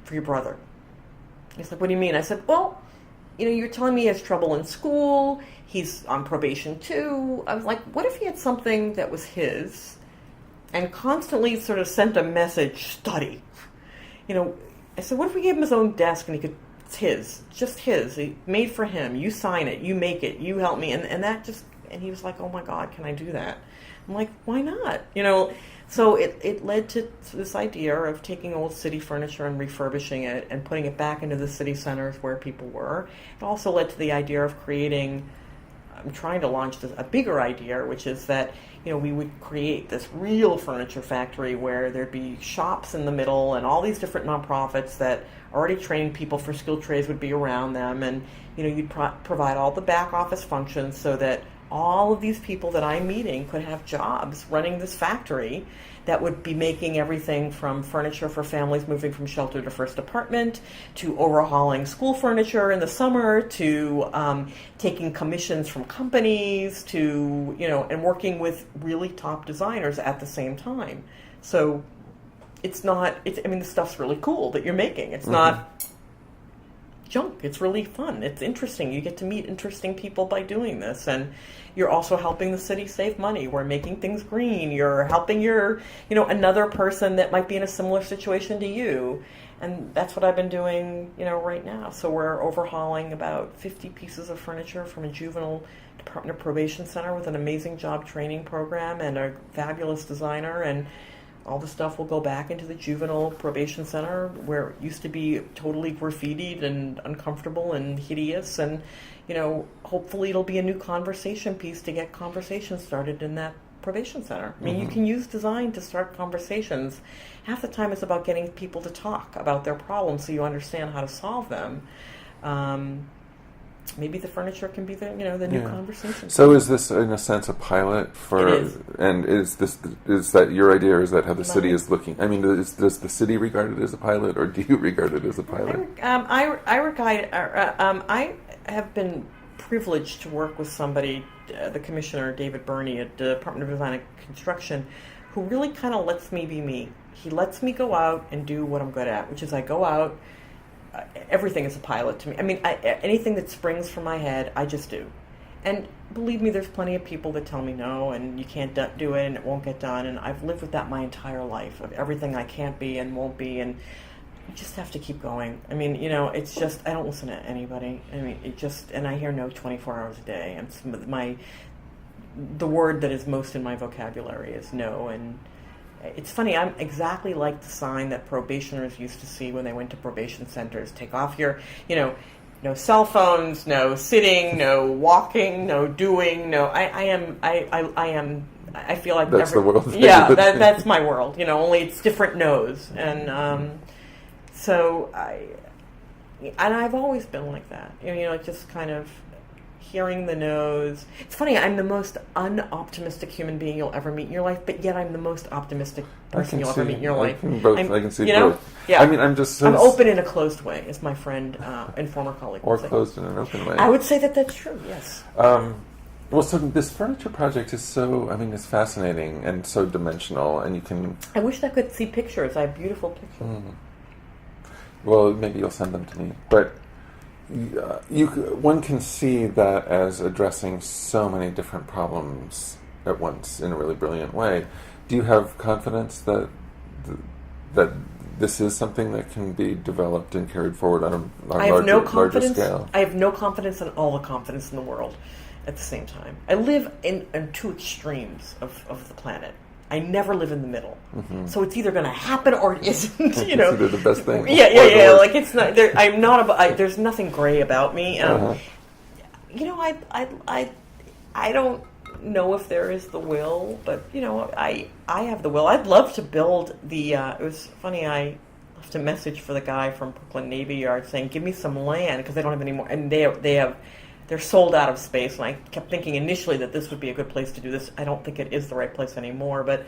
for your brother? He's like, what do you mean? I said, well, you know, you're telling me he has trouble in school. He's on probation too. I was like, what if he had something that was his and constantly sort of sent a message, study? You know, I said, what if we gave him his own desk and it's his, just his, made for him. You sign it, you make it, you help me. And he was like, oh my God, can I do that? I'm like, why not? You know, so it led to this idea of taking old city furniture and refurbishing it and putting it back into the city centers where people were. It also led to the idea of creating, I'm trying to launch a bigger idea, which is that, you know, we would create this real furniture factory where there'd be shops in the middle, and all these different nonprofits that are already training people for skilled trades would be around them, and, you know, you'd provide all the back office functions so that all of these people that I'm meeting could have jobs running this factory that would be making everything from furniture for families moving from shelter to first apartment, to overhauling school furniture in the summer, to taking commissions from companies, to, and working with really top designers at the same time. So the stuff's really cool that you're making. It's not junk. It's really fun. It's interesting. You get to meet interesting people by doing this, and you're also helping the city save money. We're making things green. You're helping another person that might be in a similar situation to you, and that's what I've been doing, right now. So we're overhauling about 50 pieces of furniture from a juvenile Department of Probation center with an amazing job training program and a fabulous designer, and all the stuff will go back into the juvenile probation center where it used to be totally graffitied and uncomfortable and hideous. And, hopefully it'll be a new conversation piece to get conversations started in that probation center. I mean, you can use design to start conversations. Half the time it's about getting people to talk about their problems so you understand how to solve them. Maybe the furniture can be the new conversation. So is this in a sense a pilot for? It is. And is that your idea, or is that how the city is looking? I mean, does the city regard it as a pilot, or do you regard it as a pilot? I have been privileged to work with somebody, the commissioner David Burney at the Department of Design and Construction, who really kind of lets me be me. He lets me go out and do what I'm good at, which is I go out. Everything is a pilot to me. I mean, anything that springs from my head, I just do. And believe me, there's plenty of people that tell me no, and you can't do it, and it won't get done. And I've lived with that my entire life, of everything I can't be and won't be, and you just have to keep going. I mean, it's just, I don't listen to anybody. I mean, and I hear no 24 hours a day. And the word that is most in my vocabulary is no. And it's funny, I'm exactly like the sign that probationers used to see when they went to probation centers. Take off your, no cell phones, no sitting, no walking, no doing, no. I feel like that's the world. Yeah, that's my world. Only it's different no's, and so I've always been like that. Just kind of hearing the no's. It's funny, I'm the most unoptimistic human being you'll ever meet in your life, but yet I'm the most optimistic person you'll ever meet in your life. I can see both. Yeah. I mean, I'm open in a closed way, as my friend and former colleague or would say. Closed in an open way. I would say that that's true, yes. Well, so this furniture project is it's fascinating and so dimensional, and you can... I wish I could see pictures. I have beautiful pictures. Well, maybe you'll send them to me. But one can see that as addressing so many different problems at once in a really brilliant way. Do you have confidence that this is something that can be developed and carried forward on a larger scale? I have no confidence and all the confidence in the world at the same time. I live in two extremes of the planet. I never live in the middle. Mm-hmm. So it's either going to happen or it isn't. It's either the best thing. Yeah. Like it's not. I'm not. There's nothing gray about me. I don't know if there is the will, but I have the will. I'd love to build the. It was funny. I left a message for the guy from Brooklyn Navy Yard saying, "Give me some land," because they don't have any more, and they're sold out of space. And I kept thinking initially that this would be a good place to do this. I don't think it is the right place anymore, but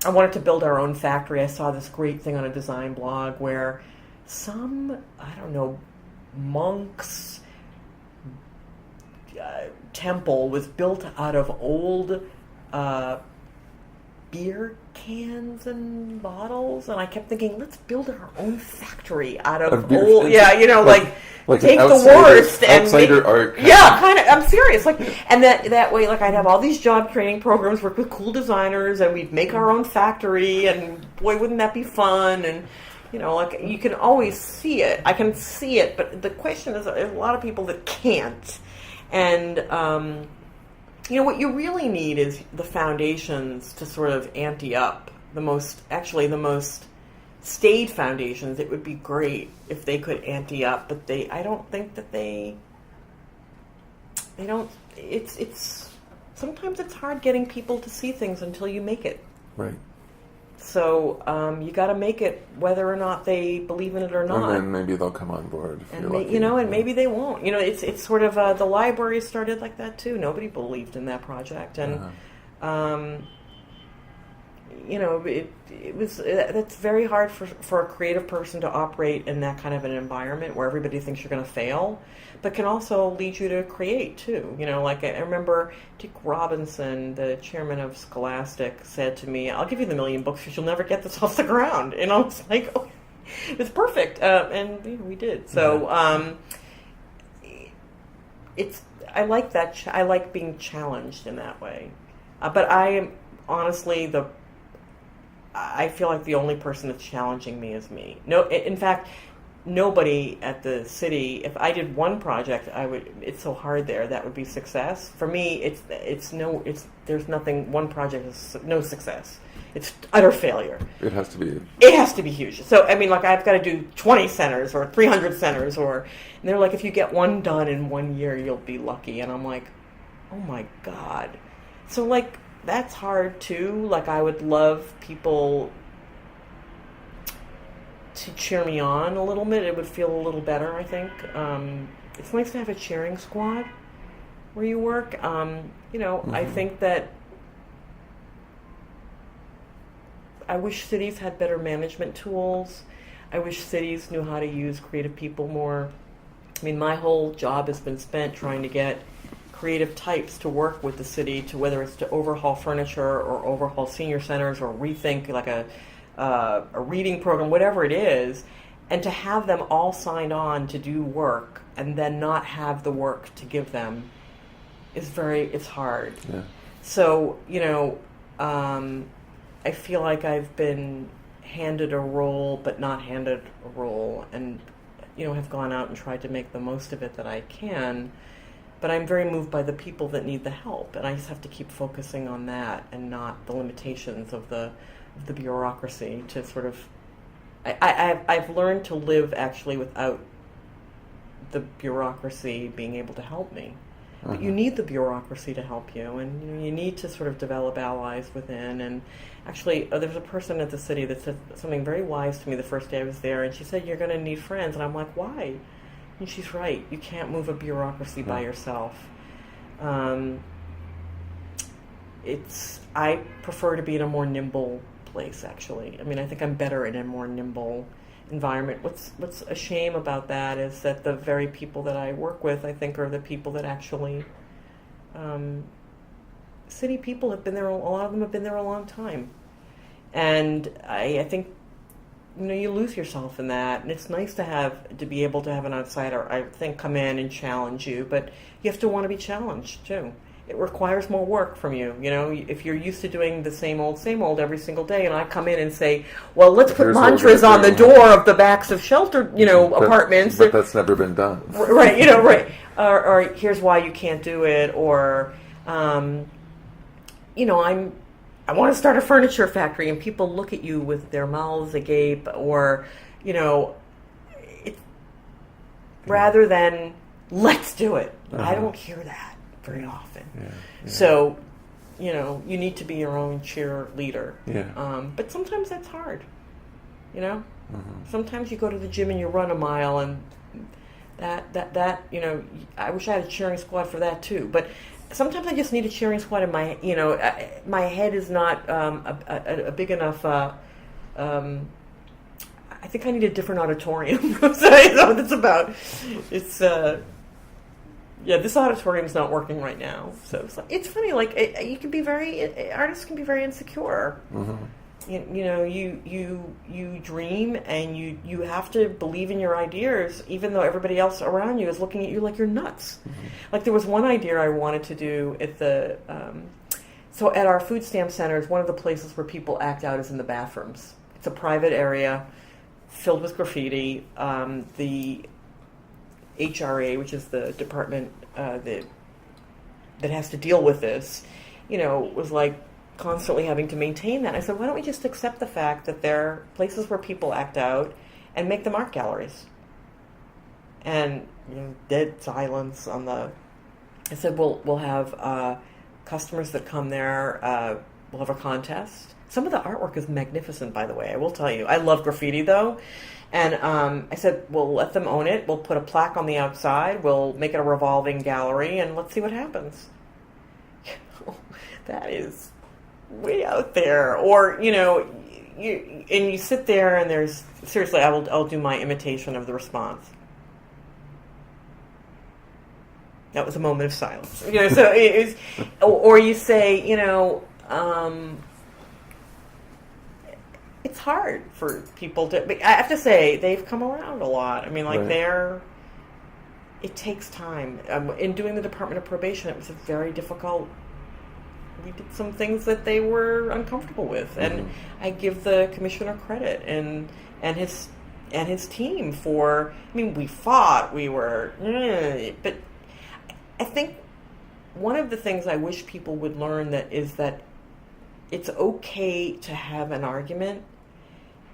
I wanted to build our own factory. I saw this great thing on a design blog where some, monk's temple was built out of old beer cans and bottles, and I kept thinking, let's build our own factory out of old, like take the worst and outsider art. Yeah, kind of. I'm serious. And that way, I'd have all these job training programs, work with cool designers, and we'd make our own factory. And boy, wouldn't that be fun? And you can always see it. I can see it, but the question is, there's a lot of people that can't. And what you really need is the foundations to sort of ante up the most staid foundations. It would be great if they could ante up, but I don't think that they don't. It's sometimes it's hard getting people to see things until you make it. Right. So you got to make it whether or not they believe in it or not. And then maybe they'll come on board if you're lucky. And maybe they won't. It's sort of the library started like that too. Nobody believed in that project, and it's very hard for a creative person to operate in that kind of an environment where everybody thinks you're going to fail, but can also lead you to create too. Like I remember Dick Robinson, the chairman of Scholastic, said to me, "I'll give you the 1,000,000 books because you'll never get this off the ground." And I was like, "Oh, it's perfect," and we did. So I like that. I like being challenged in that way, but I am honestly I feel like the only person that's challenging me is me. No, in fact, nobody at the city. If I did one project, it's so hard there. That would be success for me. There's nothing. One project is no success. It's utter failure. It has to be. It has to be huge. So I mean, like I've got to do 20 centers or 300 centers, and they're like, if you get one done in 1 year, you'll be lucky. And I'm like, oh my God. So like. That's hard too. Like I would love people to cheer me on a little bit. It would feel a little better, I think. It's nice to have a cheering squad where you work. I think that I wish cities had better management tools. I wish cities knew how to use creative people more. I mean, my whole job has been spent trying to get creative types to work with the city, to whether it's to overhaul furniture or overhaul senior centers or rethink like a reading program, whatever it is, and to have them all signed on to do work and then not have the work to give them it's hard. Yeah. So, I feel like I've been handed a role but not handed a role, and, have gone out and tried to make the most of it that I can. But I'm very moved by the people that need the help, and I just have to keep focusing on that and not the limitations of the bureaucracy. To sort of, I've learned to live actually without the bureaucracy being able to help me. But you need the bureaucracy to help you, and you need to sort of develop allies within. And actually, there's a person at the city that said something very wise to me the first day I was there, and she said, "You're going to need friends," and I'm like, "Why?" And she's right. You can't move a bureaucracy by yourself. I prefer to be in a more nimble place, actually. I mean, I think I'm better in a more nimble environment. What's a shame about that is that the very people that I work with, I think, are the people that actually... city people have been there, a lot of them have been there a long time. And I think... you lose yourself in that, and it's nice to be able to have an outsider, I think, come in and challenge you, but you have to want to be challenged too. It requires more work from you. If you're used to doing the same old every single day, and I come in and say, well, let's put mantras on the door of the backs of shelter, apartments. But that's never been done. Right, right. Or here's why you can't do it, or, I want to start a furniture factory, and people look at you with their mouths agape, or, rather than, let's do it. I don't hear that very often. Yeah. So, you need to be your own cheerleader. Yeah. But sometimes that's hard, Sometimes you go to the gym and you run a mile, and that I wish I had a cheering squad for that too. But sometimes I just need a cheering squad in my, my head is not a big enough. I think I need a different auditorium. That's what it's about. It's this auditorium's not working right now. So it's funny. Like you can be artists can be very insecure. Mm-hmm. You dream, and you have to believe in your ideas, even though everybody else around you is looking at you like you're nuts. Mm-hmm. Like there was one idea I wanted to do at the so at our food stamp centers, one of the places where people act out is in the bathrooms. It's a private area filled with graffiti. The HRA, which is the department that has to deal with this, was like constantly having to maintain that. I said, why don't we just accept the fact that there are places where people act out and make them art galleries? And dead silence on the... I said, we'll have customers that come there, we'll have a contest. Some of the artwork is magnificent, by the way. I will tell you. I love graffiti, though. And I said, we'll let them own it. We'll put a plaque on the outside. We'll make it a revolving gallery, and let's see what happens. That is way out there. Or, you sit there, and there's, seriously, I'll do my imitation of the response. That was a moment of silence. So it was, or you say, it's hard for people to. I have to say they've come around a lot. I mean, right. It takes time. In doing the Department of Probation, it was a very difficult. We did some things that they were uncomfortable with, and I give the commissioner credit and his team for. I mean, we fought. We were, but. I think one of the things I wish people would learn is that it's okay to have an argument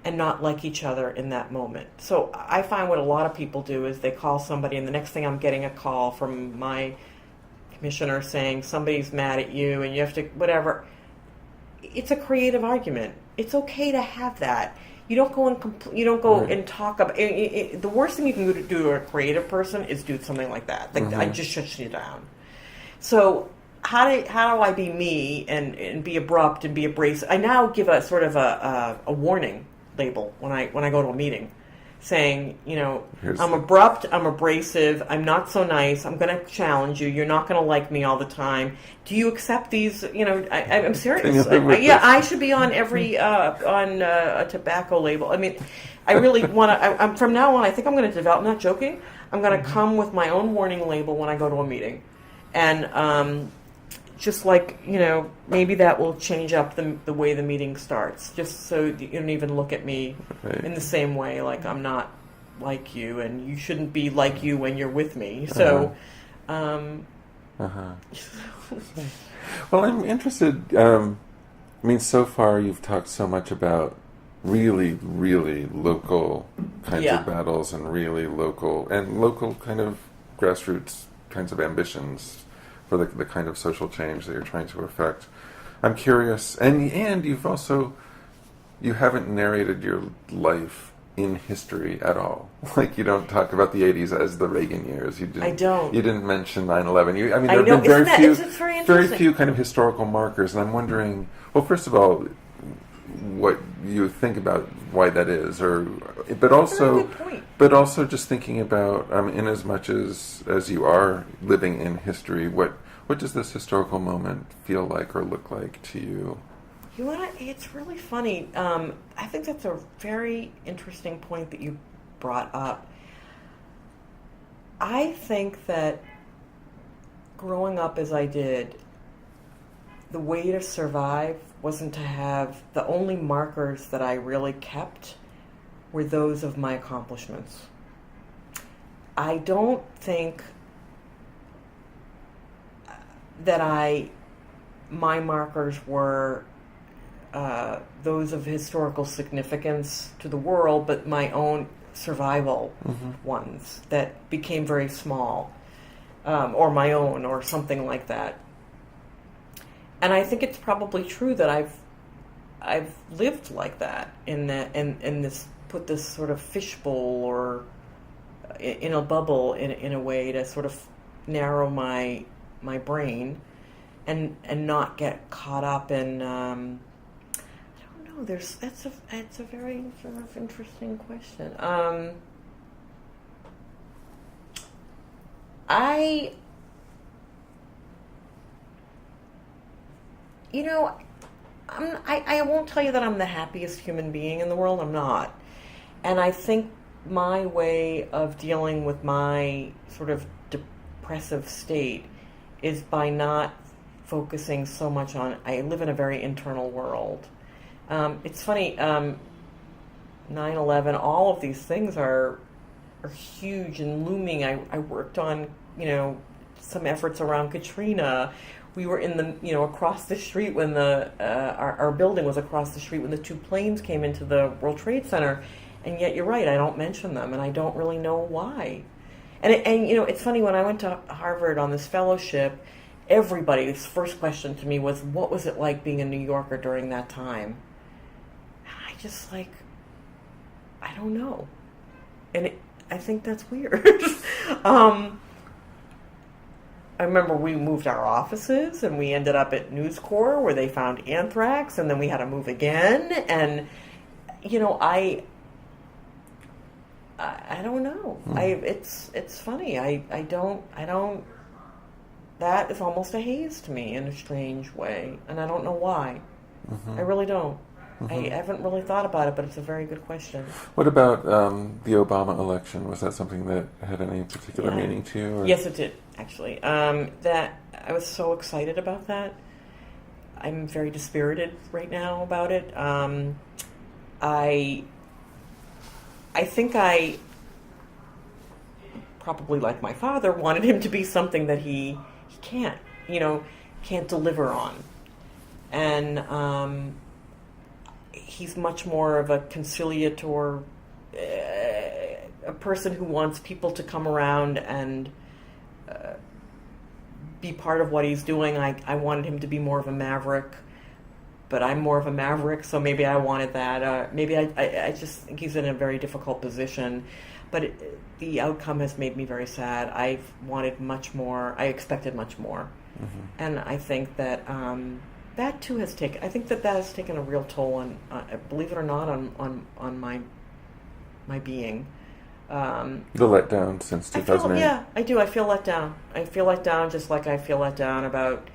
and not like each other in that moment. So I find what a lot of people do is they call somebody, and the next thing I'm getting a call from my commissioner saying somebody's mad at you and you have to whatever. It's a creative argument. It's okay to have that. You don't go right. and talk about the worst thing you can do to a creative person is do something like that. I just shut you down. So how do I be me and be abrupt and be abrasive? I now give a sort of a warning label when I go to a meeting, saying I'm abrupt, I'm abrasive, I'm not so nice, I'm going to challenge you. You're not going to like me all the time. Do you accept these? I'm serious. I should be on every on a tobacco label. I mean, I really want to. I'm from now on. I think I'm going to develop. I'm not joking. I'm going to come with my own warning label when I go to a meeting, and just like maybe that will change up the way the meeting starts. Just so you don't even look at me right. in the same way. Like I'm not like you, and you shouldn't be like you when you're with me. So. Well, I'm interested. So far you've talked so much about really, really local kinds of battles and really local kind of grassroots kinds of ambitions for the kind of social change that you're trying to affect. I'm curious, and you haven't narrated your life in history at all. Like you don't talk about the 80s as the Reagan years. I don't. You didn't mention 9/11. There have been very few kind of historical markers, and I'm wondering. Well, first of all, what you think about why that is, but also just thinking about in as much as you are living in history, what does this historical moment feel like or look like to you? It's really funny. I think that's a very interesting point that you brought up. I think that growing up as I did, the way to survive wasn't to have the only markers that I really kept were those of my accomplishments. I don't think that my markers were those of historical significance to the world, but my own survival ones that became very small, or my own, or something like that. And I think it's probably true that I've lived like that in this put this sort of fishbowl or in a bubble in a way to sort of narrow my brain and not get caught up in. I don't know. It's a very sort of interesting question. I won't tell you that I'm the happiest human being in the world. I'm not. And I think my way of dealing with my sort of depressive state is by not focusing so much on, I live in a very internal world. It's funny, 9/11, all of these things are huge and looming. I worked on, some efforts around Katrina. We were in the, across the street when our building was across the street when the two planes came into the World Trade Center. And yet you're right, I don't mention them, and I don't really know why. And it's funny, when I went to Harvard on this fellowship, everybody's first question to me was, what was it like being a New Yorker during that time? I just like, I don't know. And I think that's weird. I remember we moved our offices and we ended up at News Corps where they found anthrax, and then we had to move again. And, I don't know. It's funny. I don't, that is almost a haze to me in a strange way. And I don't know why. I really don't. I haven't really thought about it, but it's a very good question. What about the Obama election? Was that something that had any particular meaning to you? Or? Yes, it did, actually. That I was so excited about that. I'm very dispirited right now about it. I think I probably, like my father, wanted him to be something that he can't deliver on. And he's much more of a conciliator, a person who wants people to come around and be part of what he's doing. I wanted him to be more of a maverick, but I'm more of a maverick, so maybe I wanted that. Maybe I just think he's in a very difficult position. But the outcome has made me very sad. I've wanted much more. I expected much more. And I think that that too has taken. I think that has taken a real toll on, believe it or not, on my being. The letdown since 2008. Yeah, I do. I feel let down. I feel let down, just like I feel let down about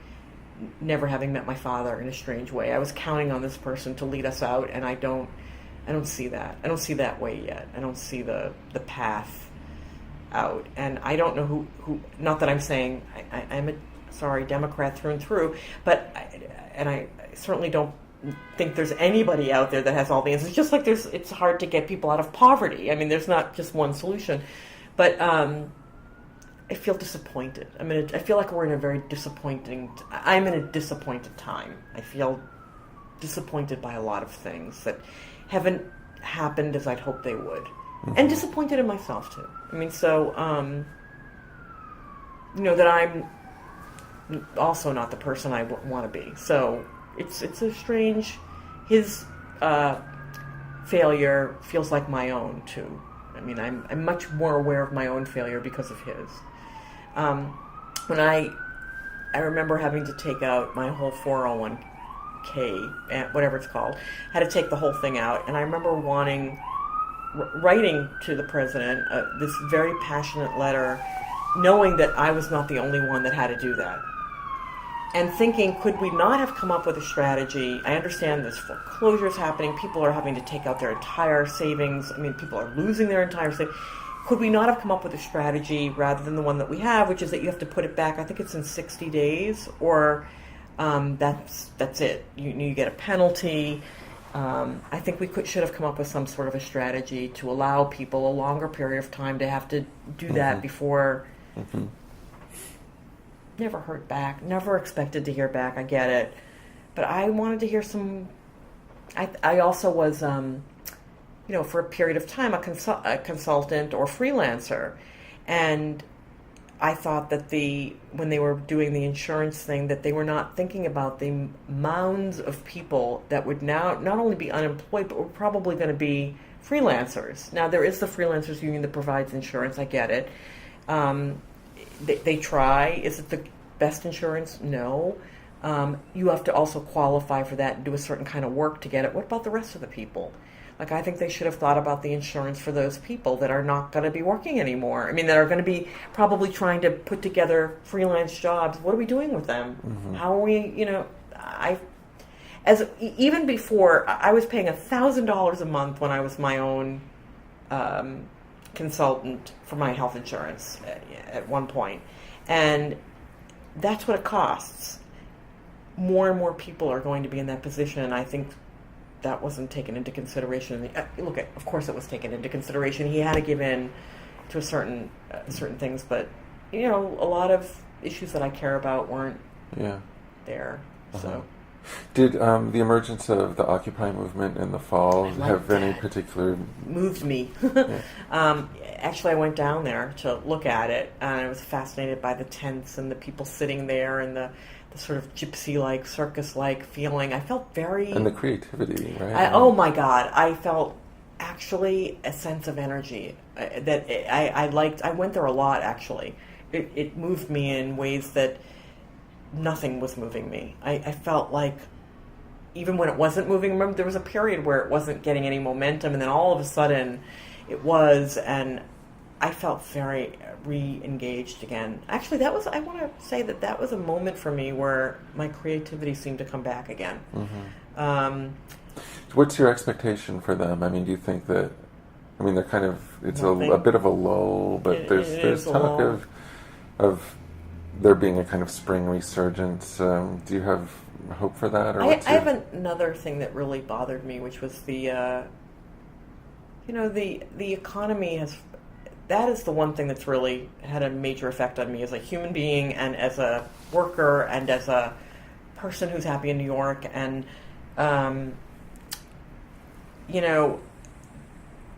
never having met my father in a strange way. I was counting on this person to lead us out, and I don't see that. I don't see that way yet. I don't see the path out, and I don't know who. Not that I'm saying I'm a Democrat through and through, but I certainly don't think there's anybody out there that has all the answers. Just like it's hard to get people out of poverty. I mean, there's not just one solution, but I feel disappointed. I feel like we're in a very disappointing. I'm in a disappointed time. I feel disappointed by a lot of things that haven't happened as I'd hoped they would, and disappointed in myself too. That I'm also not the person I want to be. So it's a strange. His failure feels like my own too. I'm much more aware of my own failure because of his. When I remember having to take out my whole 401k, whatever it's called, had to take the whole thing out, and I remember writing to the president this very passionate letter, knowing that I was not the only one that had to do that. And thinking, could we not have come up with a strategy? I understand there's foreclosures happening. People are having to take out their entire savings. People are losing their entire savings. Could we not have come up with a strategy rather than the one that we have, which is that you have to put it back, I think it's in 60 days, or that's it. You get a penalty. I think we should have come up with some sort of a strategy to allow people a longer period of time to have to do that before... Never heard back. Never expected to hear back. I get it, but I wanted to hear some. I also was, for a period of time, a consultant or freelancer, and I thought that when they were doing the insurance thing, that they were not thinking about the mounds of people that would now not only be unemployed, but were probably going to be freelancers. Now there is the freelancers union that provides insurance. I get it. They try. Is it the best insurance? No. You have to also qualify for that and do a certain kind of work to get it. What about the rest of the people? I think they should have thought about the insurance for those people that are not going to be working anymore. That are going to be probably trying to put together freelance jobs. What are we doing with them? How are we, even before, I was paying $1,000 a month when I was my own consultant for my health insurance at one point, and that's what it costs. More and more people are going to be in that position, and I think that wasn't taken into consideration. Of course it was taken into consideration. He had to give in to certain things, but a lot of issues that I care about weren't there. So Did the emergence of the Occupy movement in the fall have any that. particular... Moved me. Yeah. Actually, I went down there to look at it, and I was fascinated by the tents and the people sitting there and the sort of gypsy-like, circus-like feeling. I felt very... And the creativity, right? oh my God, I felt actually a sense of energy that I liked. I went there a lot, actually. It moved me in ways that nothing was moving me. I felt like even when it wasn't moving, remember there was a period where it wasn't getting any momentum, and then all of a sudden it was, and I felt very re-engaged again. Actually, I want to say that was a moment for me where my creativity seemed to come back again. Mm-hmm. What's your expectation for them? I mean, do you think that, I mean, they're kind of, it's a bit of a lull, but there's talk of there being a kind of spring resurgence. Do you have hope for that? Or I have another thing that really bothered me, which was the economy has. That is the one thing that's really had a major effect on me as a human being and as a worker and as a person who's happy in New York. And,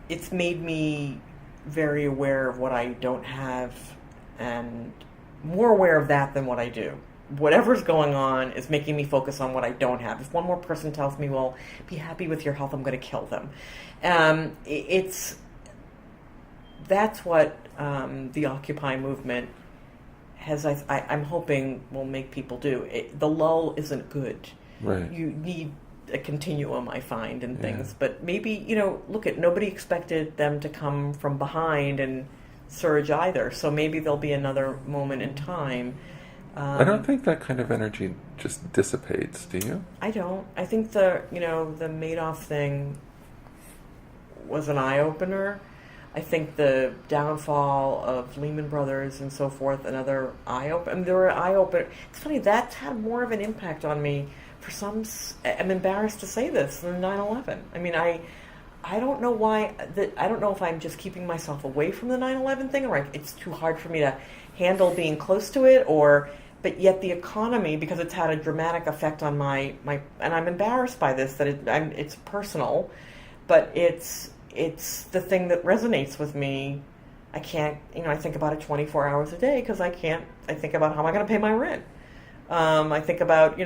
it's made me very aware of what I don't have and more aware of that than what I do. Whatever's going on is making me focus on what I don't have. If one more person tells me, well, be happy with your health, I'm going to kill them. That's what the Occupy movement has, I'm hoping, will make people do. The lull isn't good. Right. You need a continuum, I find, in things. But maybe, nobody expected them to come from behind and surge either. So maybe there'll be another moment in time. I don't think that kind of energy just dissipates, do you? I don't. I think the Madoff thing was an eye-opener. I think the downfall of Lehman Brothers and so forth, another eye-opener. I mean, there were eye-opener. It's funny, that's had more of an impact on me for some, I'm embarrassed to say this, than 9/11. I mean, I don't know why, I don't know if I'm just keeping myself away from the 9/11 thing, or it's too hard for me to handle being close to it, but yet the economy, because it's had a dramatic effect on my and I'm embarrassed by this, that it's personal, but it's the thing that resonates with me. I can't, I think about it 24 hours a day because I think about how am I going to pay my rent. I think about,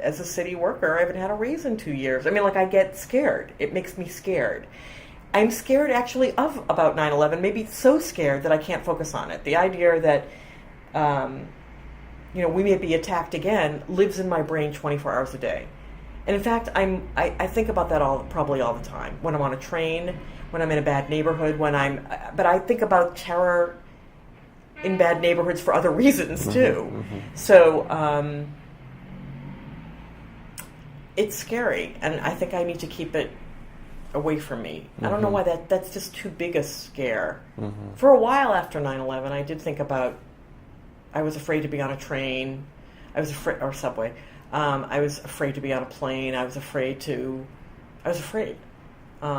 as a city worker, I haven't had a raise in 2 years. I mean, I get scared. It makes me scared. I'm scared actually about 9/11, maybe so scared that I can't focus on it. The idea that, we may be attacked again lives in my brain 24 hours a day. And in fact, I think about that probably all the time. When I'm on a train, when I'm in a bad neighborhood, but I think about terror in bad neighborhoods for other reasons too. Mm-hmm. So, it's scary, and I think I need to keep it away from me. I don't know why that's just too big a scare. Mm-hmm. For a while after 9/11, I did think about, I was afraid to be on a train, or subway. I was afraid to be on a plane. I was afraid. I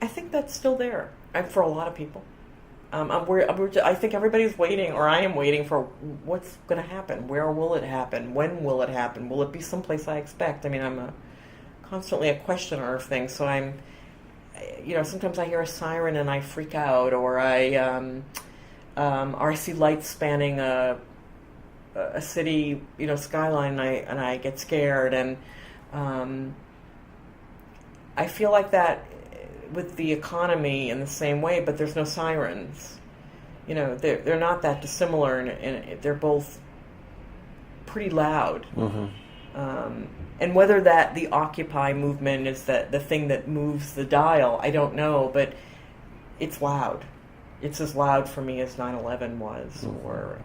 think that's still there for a lot of people. I think everybody's waiting, or I am waiting for what's going to happen. Where will it happen? When will it happen? Will it be someplace I expect? I mean, I'm constantly a questioner of things, so I'm, sometimes I hear a siren and I freak out, or I see lights spanning a city, skyline, and I get scared, and I feel like that with the economy in the same way, but there's no sirens. They're not that dissimilar, and they're both pretty loud. Mm-hmm. And whether the Occupy movement is the thing that moves the dial, I don't know, but it's loud. It's as loud for me as 9/11 was, mm-hmm. or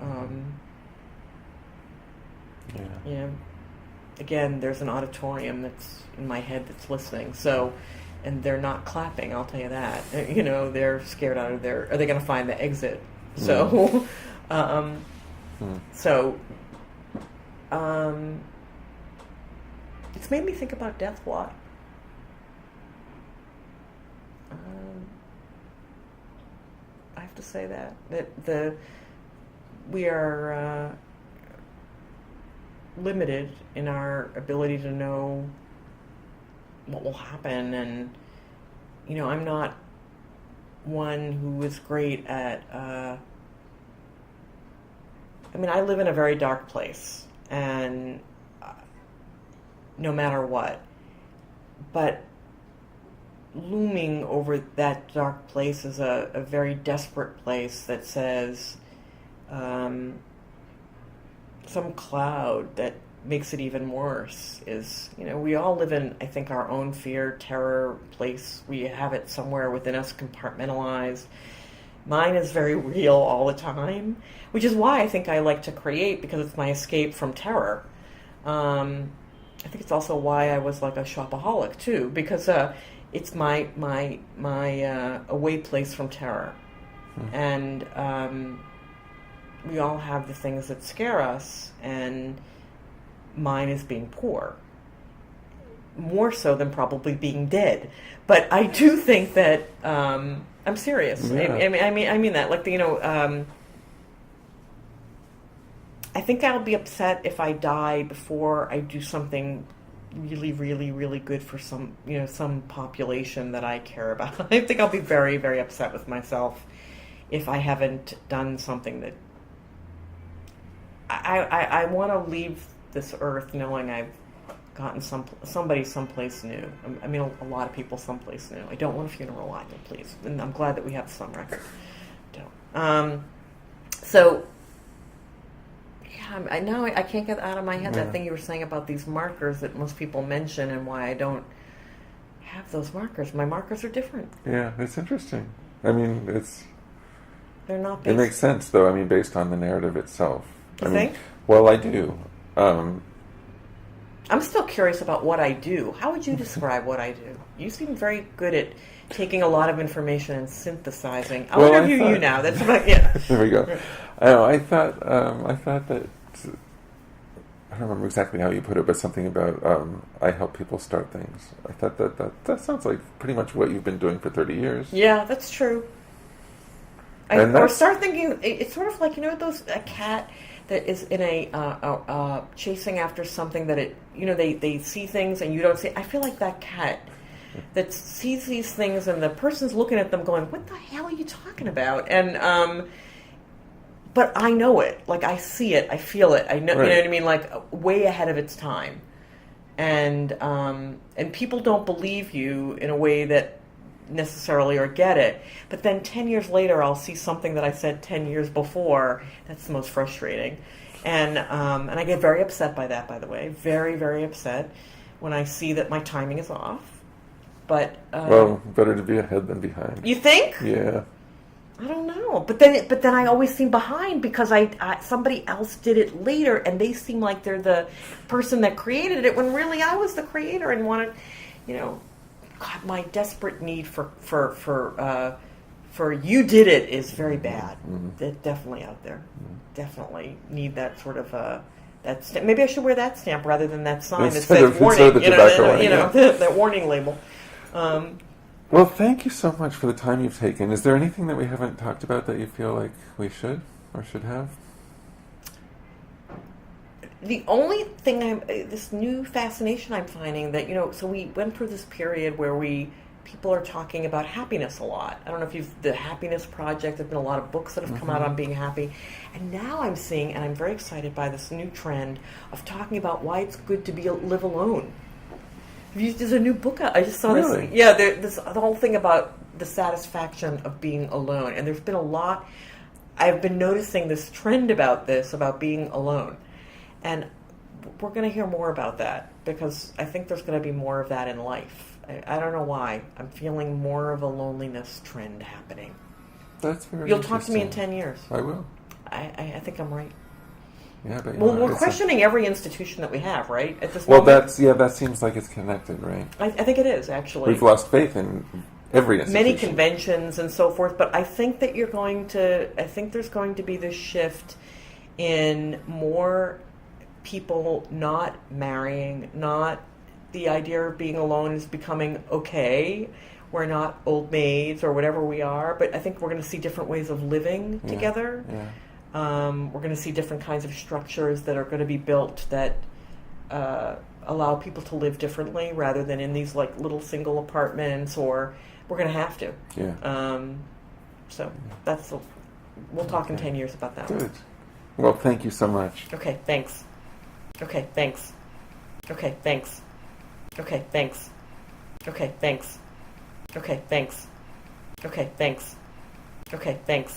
again, there's an auditorium that's in my head that's listening. So, and they're not clapping, I'll tell you that. They're scared out of are they going to find the exit? So, it's made me think about death a lot. I have to say that we are limited in our ability to know what will happen. And, I'm not one who is great at, I live in a very dark place, and no matter what. But looming over that dark place is a very desperate place that says some cloud that makes it even worse is, we all live in, I think, our own fear, terror place. We have it somewhere within us, compartmentalized. Mine is very real all the time, which is why I think I like to create, because it's my escape from terror. I think it's also why I was like a shopaholic too, because it's my away place from terror. And we all have the things that scare us, and mine is being poor, more so than probably being dead. But I do think that I'm serious. Yeah. I mean that. Like, I think I'll be upset if I die before I do something really, really, really good for some population that I care about. I think I'll be very, very upset with myself if I haven't done something that I want to leave this earth knowing I've gotten somebody someplace new. A lot of people someplace new. I don't want a funeral line, please. And I'm glad that we have some record. Don't. So, yeah, I can't get out of my head that thing you were saying about these markers that most people mention, and why I don't have those markers. My markers are different. Yeah, it's interesting. They're not based. It makes sense, though, based on the narrative itself. You think? Well, I do. I'm still curious about what I do. How would you describe what I do? You seem very good at taking a lot of information and synthesizing. I'll interview you now. That's about, yeah. There we go. I thought that, I don't remember exactly how you put it, but something about I help people start things. I thought that sounds like pretty much what you've been doing for 30 years. Yeah, that's true. Or start thinking, it's sort of like, a cat that is in a chasing after something that they see things and you don't see. I feel like that cat that sees these things and the person's looking at them going, what the hell are you talking about? And but I know it. Like, I see it, I feel it, I know. Right. You know what I mean? Like, way ahead of its time. And people don't believe you in a way that necessarily or get it. But then 10 years later, I'll see something that I said 10 years before. That's the most frustrating. And I get very upset by that, by the way. Very, very upset when I see that my timing is off. But well, better to be ahead than behind. You think? Yeah. I don't know. But then I always seem behind because I somebody else did it later, and they seem like they're the person that created it when really I was the creator and wanted, God, my desperate need for you did it is very bad. Mm-hmm. It's definitely out there. Mm-hmm. Definitely need that sort of that stamp. Maybe I should wear that stamp rather than that sign that says warning. That warning label. Well, thank you so much for the time you've taken. Is there anything that we haven't talked about that you feel like we should or should have? The only thing this new fascination I'm finding that, so we went through this period where people are talking about happiness a lot. I don't know if the Happiness Project, there've been a lot of books that have come out on being happy. And now I'm seeing, and I'm very excited by this new trend of talking about why it's good to live alone. There's a new book out. I just saw really? This. Yeah, the whole thing about the satisfaction of being alone. And there's been a lot. I've been noticing this trend about being alone. And we're going to hear more about that because I think there's going to be more of that in life. I don't know why. I'm feeling more of a loneliness trend happening. That's very You'll talk to me in 10 years. I will. I think I'm right. Yeah, but we're questioning every institution that we have, right? At this moment. That seems like it's connected, right? I think it is, actually. We've lost faith in every institution. Many conventions and so forth, but I think that there's going to be this shift in more people not marrying, not the idea of being alone is becoming okay. We're not old maids or whatever we are, but I think we're going to see different ways of living together. Yeah. We're going to see different kinds of structures that are going to be built that allow people to live differently rather than in these like little single apartments, or we're going to have to. Yeah. So that's we'll talk in 10 years about that. Good. Well, thank you so much. Okay, thanks. Okay, thanks. Okay, thanks. Okay, thanks. Okay, thanks. Okay, thanks. Okay, thanks. Okay, thanks.